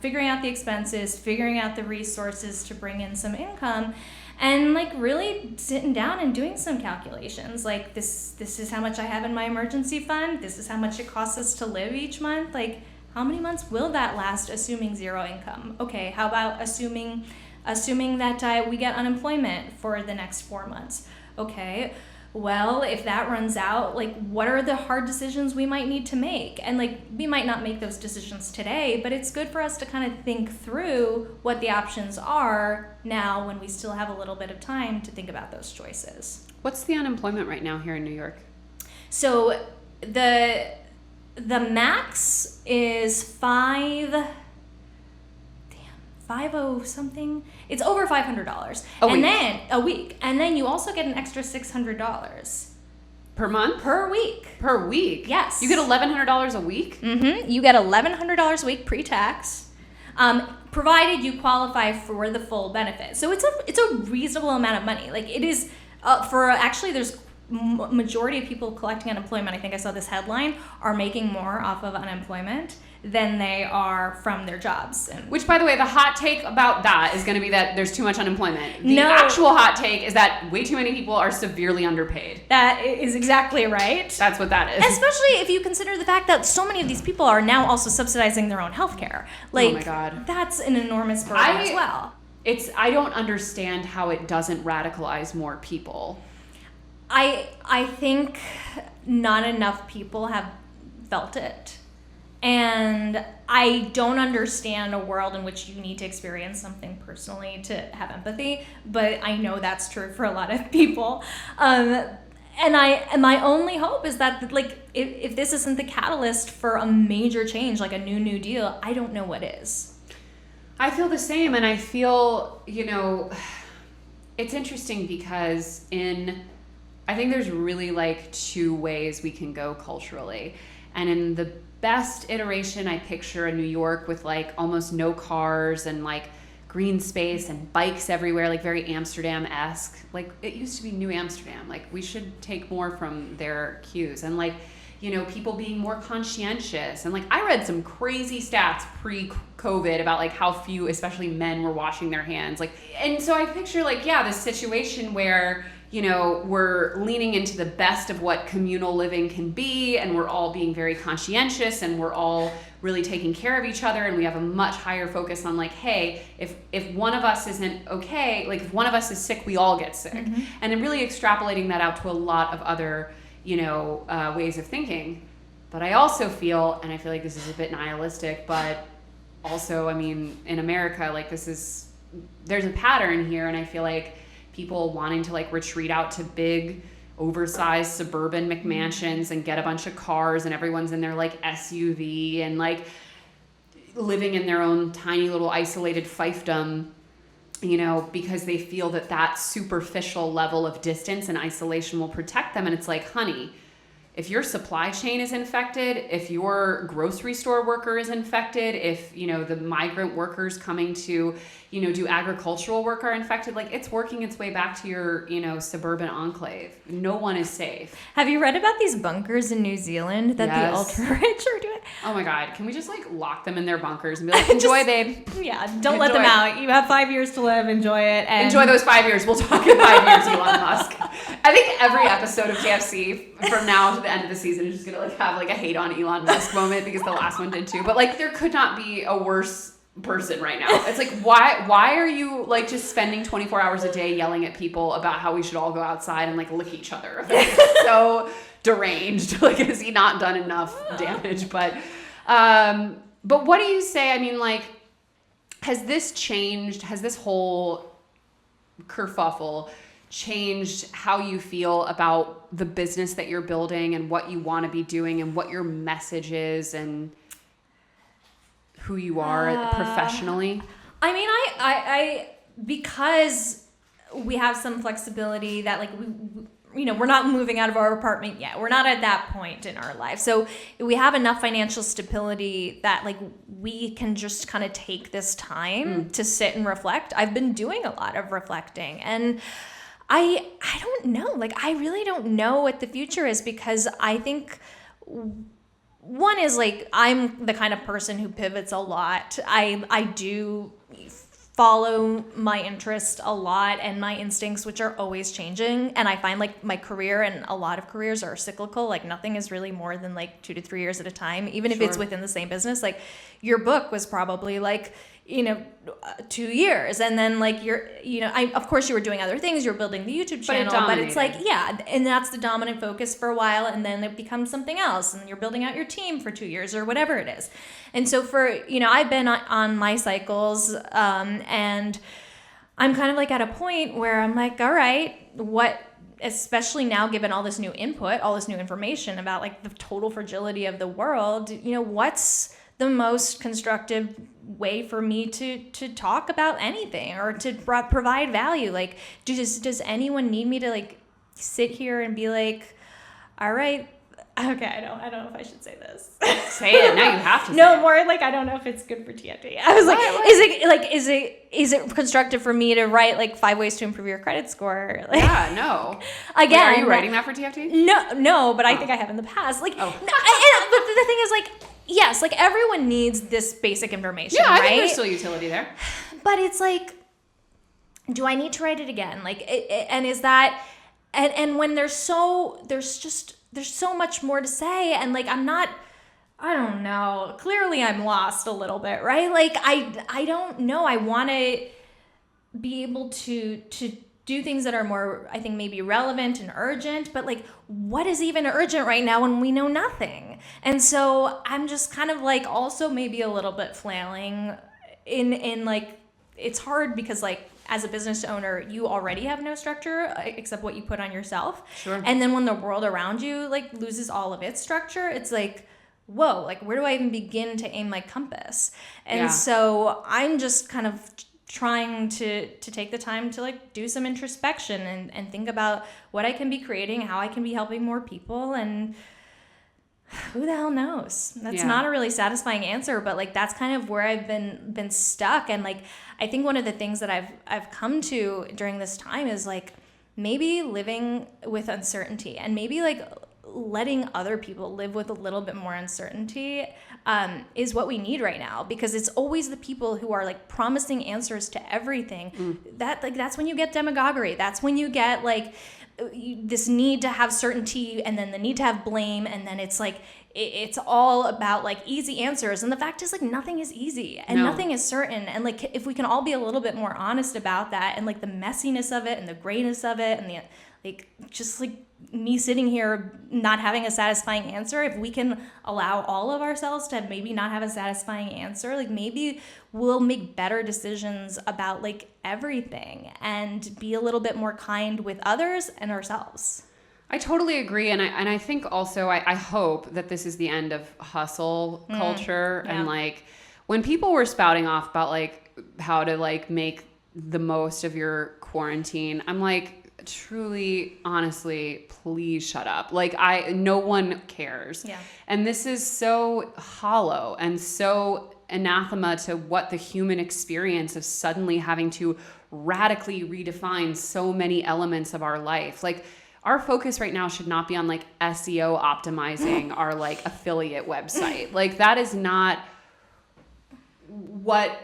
Speaker 2: figuring out the expenses, figuring out the resources to bring in some income, and like really sitting down and doing some calculations. Like this is how much I have in my emergency fund. This is how much it costs us to live each month. Like, how many months will that last, assuming zero income? Okay, how about assuming that we get unemployment for the next 4 months? Okay, well, if that runs out, like, what are the hard decisions we might need to make? And like, we might not make those decisions today, but it's good for us to kind of think through what the options are now when we still have a little bit of time to think about those choices.
Speaker 1: What's the unemployment right now here in New York?
Speaker 2: So the max is 50 something. It's over $500 a week, and then you also get an extra $600
Speaker 1: per month,
Speaker 2: per week. Yes,
Speaker 1: you get $1,100 a week.
Speaker 2: Mm-hmm. You get $1,100 a week pre-tax, provided you qualify for the full benefit. So it's a reasonable amount of money. Like, it is there's majority of people collecting unemployment, I think I saw this headline, are making more off of unemployment than they are from their jobs.
Speaker 1: Which, by the way, the hot take about that is going to be that there's too much unemployment. The actual hot take is that way too many people are severely underpaid.
Speaker 2: That is exactly right.
Speaker 1: That's what that is.
Speaker 2: Especially if you consider the fact that so many of these people are now also subsidizing their own healthcare. Like, oh my God. That's an enormous burden as well.
Speaker 1: I don't understand how it doesn't radicalize more people.
Speaker 2: I think not enough people have felt it. And I don't understand a world in which you need to experience something personally to have empathy, but I know that's true for a lot of people. And my only hope is that, like, if this isn't the catalyst for a major change, like a new deal, I don't know what is.
Speaker 1: I feel the same, and I feel, it's interesting because I think there's really like two ways we can go culturally. And in the best iteration, I picture a New York with like almost no cars and like green space and bikes everywhere, like very Amsterdam-esque. Like, it used to be New Amsterdam. Like, we should take more from their cues. And like, people being more conscientious. And like, I read some crazy stats pre-COVID about like how few, especially men, were washing their hands. Like, and so I picture like, this situation where we're leaning into the best of what communal living can be, and we're all being very conscientious, and we're all really taking care of each other, and we have a much higher focus on like, hey, if one of us isn't okay, like if one of us is sick, we all get sick. Mm-hmm. And then really extrapolating that out to a lot of other, ways of thinking. But I also feel, and I feel like this is a bit nihilistic, but also, I mean, in America, like there's a pattern here, and I feel like people wanting to like retreat out to big, oversized suburban McMansions and get a bunch of cars, and everyone's in their like SUV and like living in their own tiny little isolated fiefdom, because they feel that superficial level of distance and isolation will protect them. And it's like, honey, if your supply chain is infected, if your grocery store worker is infected, if, the migrant workers coming to, do agricultural worker infected? Like, it's working its way back to your, suburban enclave. No one is safe.
Speaker 2: Have you read about these bunkers in New Zealand that the ultra-rich are doing?
Speaker 1: Oh my God. Can we just lock them in their bunkers and be like, enjoy, babe.
Speaker 2: Yeah, don't let them out. You have 5 years to live. Enjoy it. And
Speaker 1: enjoy those 5 years. We'll talk in 5 years, Elon Musk. I think every episode of KFC from now to the end of the season is just going to have a hate on Elon Musk moment, because the last one did too. But there could not be a worse person right now. It's why are you just spending 24 hours a day yelling at people about how we should all go outside and lick each other? It's so deranged. Has he not done enough damage? But what do you say? I mean, has this changed? Has this whole kerfuffle changed how you feel about the business that you're building and what you want to be doing and what your message is and who you are professionally?
Speaker 2: I mean, I because we have some flexibility that we're not moving out of our apartment yet. We're not at that point in our life. So we have enough financial stability that we can just kind of take this time to sit and reflect. I've been doing a lot of reflecting, and I don't know. I really don't know what the future is, because I think one is I'm the kind of person who pivots a lot. I do follow my interest a lot and my instincts, which are always changing. And I find my career, and a lot of careers are cyclical. Nothing is really more than 2 to 3 years at a time, even if it's within the same business. Your book was probably 2 years, and then of course you were doing other things. You were building the YouTube channel, but it's and that's the dominant focus for a while, and then it becomes something else, and you're building out your team for 2 years or whatever it is. And so I've been on my cycles, and I'm kind of at a point where I'm all right, what, especially now given all this new input, all this new information about the total fragility of the world, what's the most constructive way for me to talk about anything or to provide value? Does anyone need me to sit here and be all right, okay, I don't know if I should say this.
Speaker 1: Say it now. You have to.
Speaker 2: No, more I don't know if it's good for TFT. I was what? Is it constructive for me to write 5 ways to improve your credit score?
Speaker 1: Yeah, no.
Speaker 2: Again,
Speaker 1: wait, are you writing that for TFT?
Speaker 2: No, but I think I have in the past. But the thing is yes, everyone needs this basic information,
Speaker 1: yeah,
Speaker 2: right?
Speaker 1: I think there's still utility there.
Speaker 2: But it's do I need to write it again? And is that, and when there's so much more to say, and I don't know, clearly I'm lost a little bit, right? I don't know. I want to be able to do things that are more, I think, maybe relevant and urgent, but what is even urgent right now when we know nothing? And so I'm just kind of also maybe a little bit flailing in it's hard because as a business owner, you already have no structure except what you put on yourself.
Speaker 1: Sure.
Speaker 2: And then when the world around you loses all of its structure, it's whoa, where do I even begin to aim my compass? And so I'm just kind of trying to take the time to do some introspection and think about what I can be creating, how I can be helping more people, and who the hell knows? That's not a really satisfying answer, but that's kind of where I've been stuck. And I think one of the things that I've come to during this time is maybe living with uncertainty, and maybe letting other people live with a little bit more uncertainty is what we need right now, because it's always the people who are promising answers to everything. That's when you get demagoguery. That's when you get this need to have certainty, and then the need to have blame, and then it's all about easy answers. And the fact is nothing is easy, and nothing is certain. And if we can all be a little bit more honest about that, and the messiness of it and the grayness of it, and the just me sitting here not having a satisfying answer, if we can allow all of ourselves to maybe not have a satisfying answer, maybe we'll make better decisions about everything and be a little bit more kind with others and ourselves.
Speaker 1: I totally agree. And I think also, I hope that this is the end of hustle culture.
Speaker 2: Yeah.
Speaker 1: And when people were spouting off about how to make the most of your quarantine, I'm truly, honestly, please shut up. No one cares.
Speaker 2: Yeah.
Speaker 1: And this is so hollow and so anathema to what the human experience of suddenly having to radically redefine so many elements of our life. Like, our focus right now should not be on like SEO optimizing our like affiliate website. Like, that is not what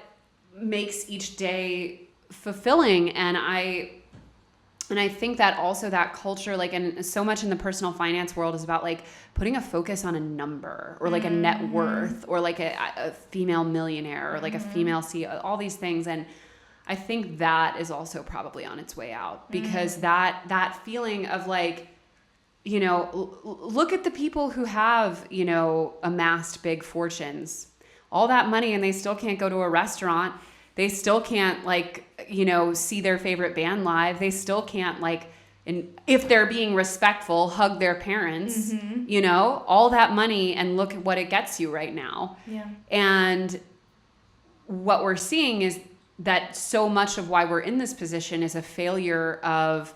Speaker 1: makes each day fulfilling. And I think that also that culture, like, and so much in the personal finance world is about like putting a focus on a number or like a net worth or like a female millionaire or like a female CEO, all these things. And I think that is also probably on its way out, because that feeling of like, you know, look at the people who have, you know, amassed big fortunes, all that money, and they still can't go to a restaurant. They still can't, like, you know, see their favorite band live. They still can't, like, if they're being respectful, hug their parents, you know, all that money, and look at what it gets you right now.
Speaker 2: Yeah.
Speaker 1: And what we're seeing is that so much of why we're in this position is a failure of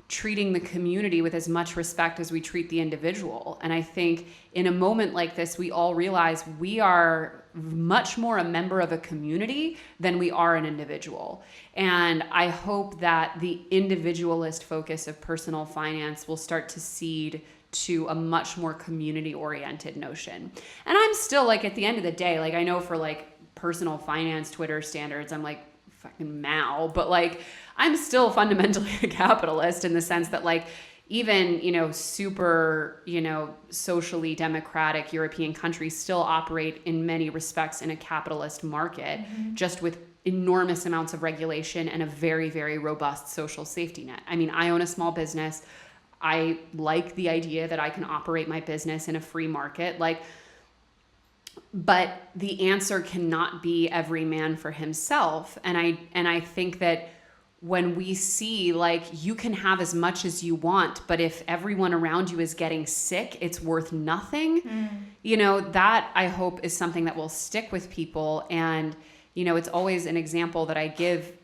Speaker 1: treating the community with as much respect as we treat the individual. And I think in a moment like this, we all realize we are much more a member of a community than we are an individual. And I hope that the individualist focus of personal finance will start to seed to a much more community-oriented notion. And I'm still, like, at the end of the day, like, I know for like personal finance Twitter standards, I'm like fucking Mao, but like, I'm still fundamentally a capitalist in the sense that, like, even, you know, super, you know, socially democratic European countries still operate in many respects in a capitalist market, just with enormous amounts of regulation and a very, very robust social safety net. I mean, I own a small business. I like the idea that I can operate my business in a free market. Like, but the answer cannot be every man for himself. And I think that when we see, like, you can have as much as you want, but if everyone around you is getting sick, it's worth nothing. You know, that I hope is something that will stick with people. And, you know, it's always an example that I give.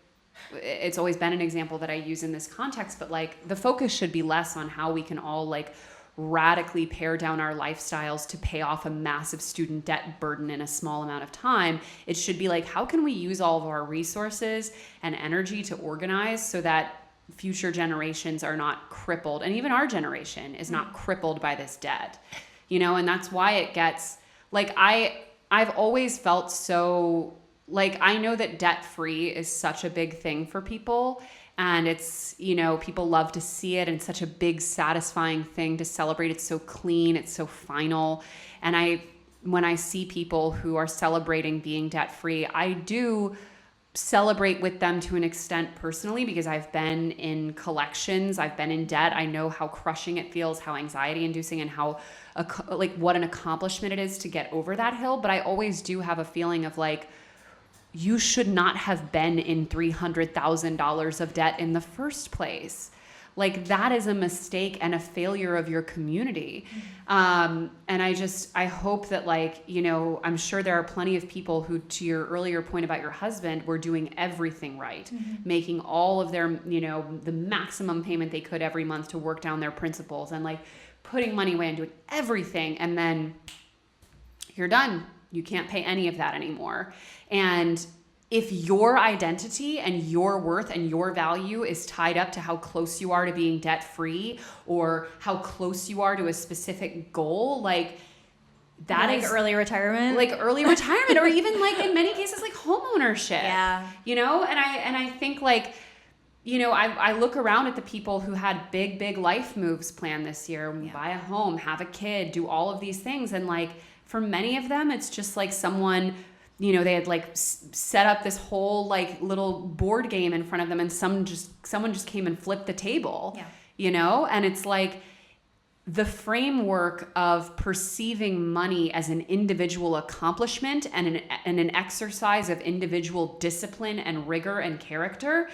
Speaker 1: It's always been an example that I use in this context, but like, the focus should be less on how we can all like radically pare down our lifestyles to pay off a massive student debt burden in a small amount of time. It should be like, how can we use all of our resources and energy to organize so that future generations are not crippled, and even our generation is not crippled by this debt, you know? And that's why it gets like, I've always felt so, like, I know that debt-free is such a big thing for people. And it's, you know, people love to see it, and such a big, satisfying thing to celebrate. It's so clean. It's so final. And when I see people who are celebrating being debt-free, I do celebrate with them to an extent personally, because I've been in collections. I've been in debt. I know how crushing it feels, how anxiety-inducing, and how, like, what an accomplishment it is to get over that hill. But I always do have a feeling of like, you should not have been in $300,000 of debt in the first place. Like, that is a mistake and a failure of your community. And I hope that, like, you know, I'm sure there are plenty of people who, to your earlier point about your husband, were doing everything right, making all of their, you know, the maximum payment they could every month to work down their principals, and like putting money away and doing everything. And then you're done. You can't pay any of that anymore. And if your identity and your worth and your value is tied up to how close you are to being debt-free, or how close you are to a specific goal, like, that
Speaker 2: like
Speaker 1: is
Speaker 2: early retirement,
Speaker 1: or even like in many cases, like home ownership, you know? And I think, like, you know, I look around at the people who had big life moves planned this year, buy a home, have a kid, do all of these things. And like, for many of them, it's just like someone, you know, they had like set up this whole like little board game in front of them, and someone just came and flipped the table, you know? And it's like, the framework of perceiving money as an individual accomplishment and an exercise of individual discipline and rigor and character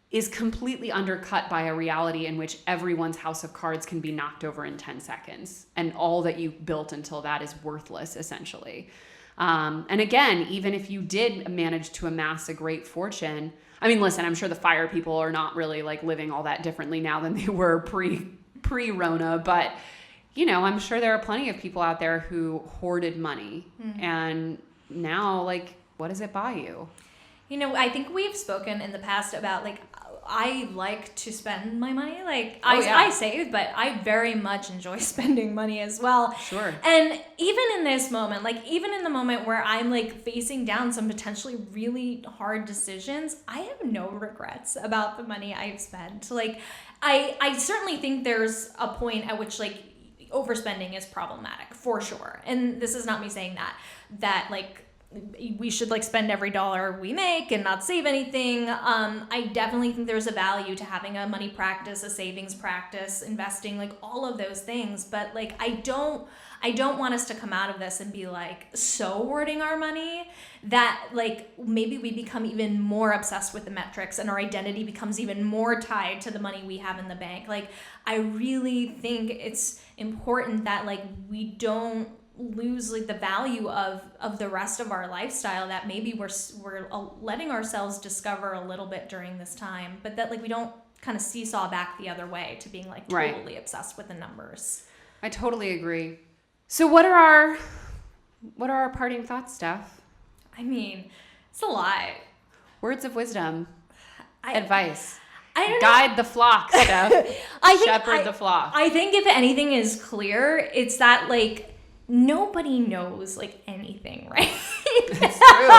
Speaker 1: is completely undercut by a reality in which everyone's house of cards can be knocked over in 10 seconds. And all that you built until that is worthless, essentially. And again, even if you did manage to amass a great fortune, I mean, listen, I'm sure the FIRE people are not really like living all that differently now than they were pre-Rona, but, you know, I'm sure there are plenty of people out there who hoarded money and now, like, what does it buy you?
Speaker 2: You know, I think we've spoken in the past about, like, I like to spend my money. Like, I save, but I very much enjoy spending money as well.
Speaker 1: Sure.
Speaker 2: And even in this moment, like, even in the moment where I'm, like, facing down some potentially really hard decisions, I have no regrets about the money I've spent. Like, I certainly think there's a point at which, like, overspending is problematic, for sure. And this is not me saying that like, we should, like, spend every dollar we make and not save anything. I definitely think there's a value to having a money practice, a savings practice, investing, like, all of those things. But, like, I don't want us to come out of this and be, like, so hoarding our money that, like, maybe we become even more obsessed with the metrics and our identity becomes even more tied to the money we have in the bank. Like, I really think it's important that, like, we don't lose, like, the value of the rest of our lifestyle that maybe we're letting ourselves discover a little bit during this time, but that, like, we don't kind of seesaw back the other way to being, like, totally obsessed with the numbers.
Speaker 1: I totally agree. So what are our parting thoughts, Steph?
Speaker 2: I mean, it's a lot.
Speaker 1: Words of wisdom, advice.
Speaker 2: I don't know.
Speaker 1: Guide the flock, Steph. Shepherd the flock.
Speaker 2: I think if anything is clear, it's that, like, nobody knows, like, anything, right?
Speaker 1: That's true.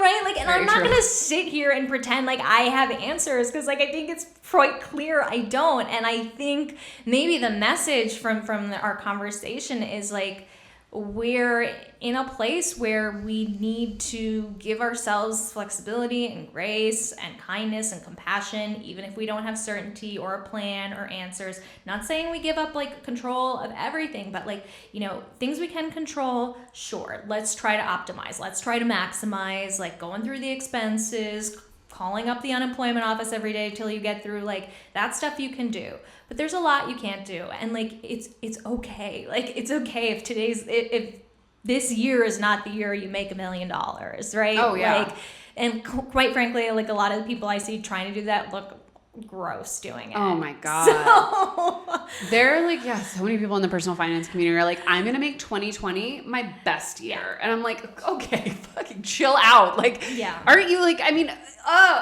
Speaker 2: Right? Like, and
Speaker 1: Very
Speaker 2: I'm not
Speaker 1: true.
Speaker 2: going to sit here and pretend like I have answers, because, like, I think it's quite clear I don't. And I think maybe the message from our conversation is, like, we're in a place where we need to give ourselves flexibility and grace and kindness and compassion, even if we don't have certainty or a plan or answers. Not saying we give up, like, control of everything, but, like, you know, things we can control, sure, let's try to optimize. Let's try to maximize, like, going through the expenses, calling up the unemployment office every day till you get through, like, that stuff you can do. But there's a lot you can't do, and, like, it's okay. Like, it's okay if this year is not the year you make $1 million, right?
Speaker 1: Oh yeah.
Speaker 2: Like, and quite frankly, like, a lot of the people I see trying to do that look gross doing it.
Speaker 1: Oh my God.
Speaker 2: So,
Speaker 1: There are, like, so many people in the personal finance community are like, I'm going to make 2020 my best year.
Speaker 2: Yeah.
Speaker 1: And I'm like, okay, fucking chill out. Like,
Speaker 2: Yeah.
Speaker 1: aren't you, like, I mean,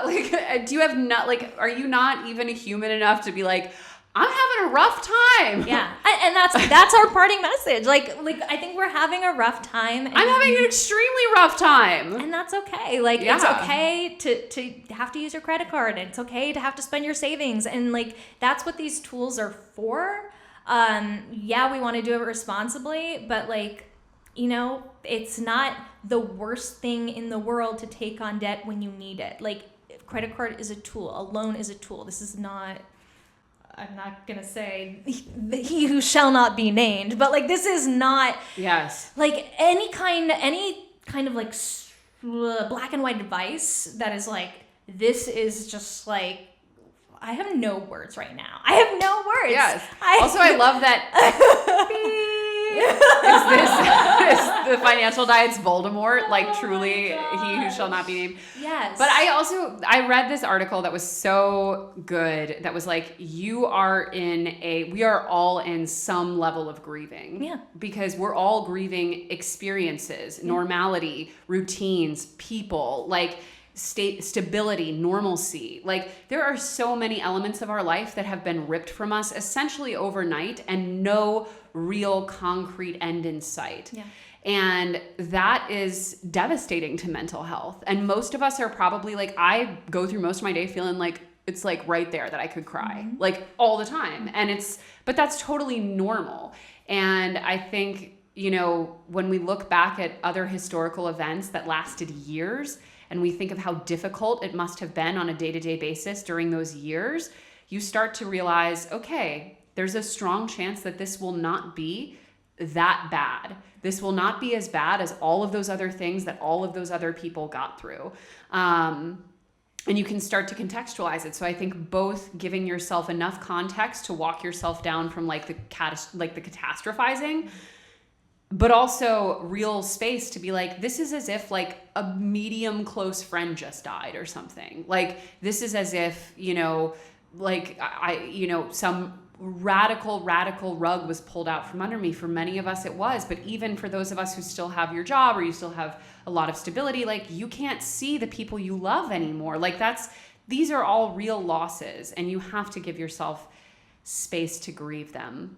Speaker 1: like, do you have not, like, are you not even human enough to be like, I'm having a rough time?
Speaker 2: yeah. And that's our parting message. Like, I think we're having a rough time. And
Speaker 1: I'm having an extremely rough time.
Speaker 2: And that's okay. Like,
Speaker 1: Yeah.
Speaker 2: it's okay to have to use your credit card. And it's okay to have to spend your savings. And, like, that's what these tools are for. Yeah, we want to do it responsibly, but, like, you know, it's not the worst thing in the world to take on debt when you need it. Like, credit card is a tool. A loan is a tool. This is not... I'm not going to say he who shall not be named, but, like, this is not,
Speaker 1: Yes.
Speaker 2: like, any kind of, like, black and white advice that is, like, this is just, like, I have no words right now. I have no words.
Speaker 1: Yes. I love that. Is the financial diet's Voldemort? Like, truly, he who shall not be named.
Speaker 2: Yes.
Speaker 1: But I read this article that was so good that was like, we are all in some level of grieving.
Speaker 2: Yeah.
Speaker 1: Because we're all grieving experiences, normality, routines, people, like, stability, normalcy. Like, there are so many elements of our life that have been ripped from us essentially overnight and no real concrete end in sight.
Speaker 2: Yeah.
Speaker 1: And that is devastating to mental health. And most of us are probably, like, I go through most of my day feeling like it's, like, right there that I could cry, like, all the time. And but that's totally normal. And I think, you know, when we look back at other historical events that lasted years, and we think of how difficult it must have been on a day-to-day basis during those years, you start to realize, okay, there's a strong chance that this will not be that bad. This will not be as bad as all of those other things that all of those other people got through. And you can start to contextualize it. So I think both giving yourself enough context to walk yourself down from, like, the catastrophizing, but also real space to be like, this is as if, like, a medium close friend just died or something. Like, this is as if, you know, like, some radical rug was pulled out from under me. For many of us it was, but even for those of us who still have your job or you still have a lot of stability, like you can't see the people you love anymore. Like these are all real losses, and you have to give yourself space to grieve them.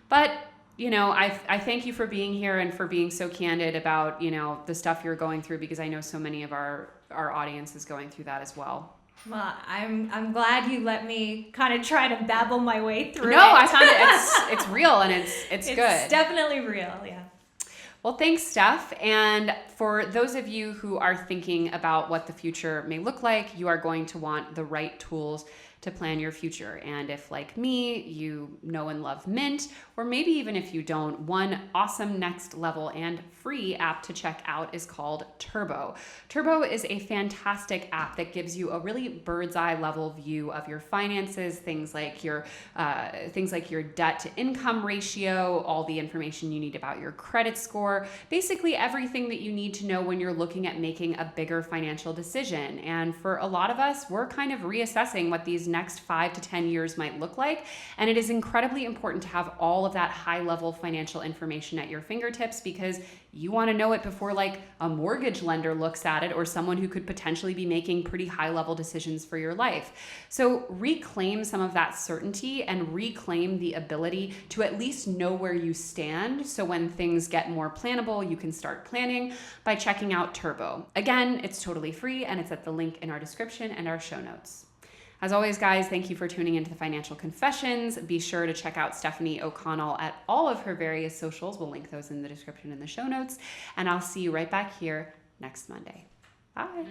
Speaker 1: But I thank you for being here and for being so candid about, the stuff you're going through, because I know so many of our audience is going through that as well.
Speaker 2: Well, I'm glad you let me kind of try to babble my way through it.
Speaker 1: No, I found it's real, and it's good.
Speaker 2: It's definitely real, yeah.
Speaker 1: Well, thanks, Steph. And for those of you who are thinking about what the future may look like, you are going to want the right tools to plan your future. And if, like me, you know and love Mint, or maybe even if you don't, one awesome next level and free app to check out is called Turbo. Turbo is a fantastic app that gives you a really bird's eye level view of your finances, things like your debt to income ratio, all the information you need about your credit score, basically everything that you need to know when you're looking at making a bigger financial decision. And for a lot of us, we're kind of reassessing what these next 5 to 10 years might look like. And it is incredibly important to have all of that high level financial information at your fingertips, because you want to know it before like a mortgage lender looks at it, or someone who could potentially be making pretty high level decisions for your life. So reclaim some of that certainty and reclaim the ability to at least know where you stand. So when things get more plannable, you can start planning by checking out Turbo. Again, it's totally free, and it's at the link in our description and our show notes. As always, guys, thank you for tuning into the Financial Confessions. Be sure to check out Stefanie O'Connell at all of her various socials. We'll link those in the description and the show notes. And I'll see you right back here next Monday. Bye.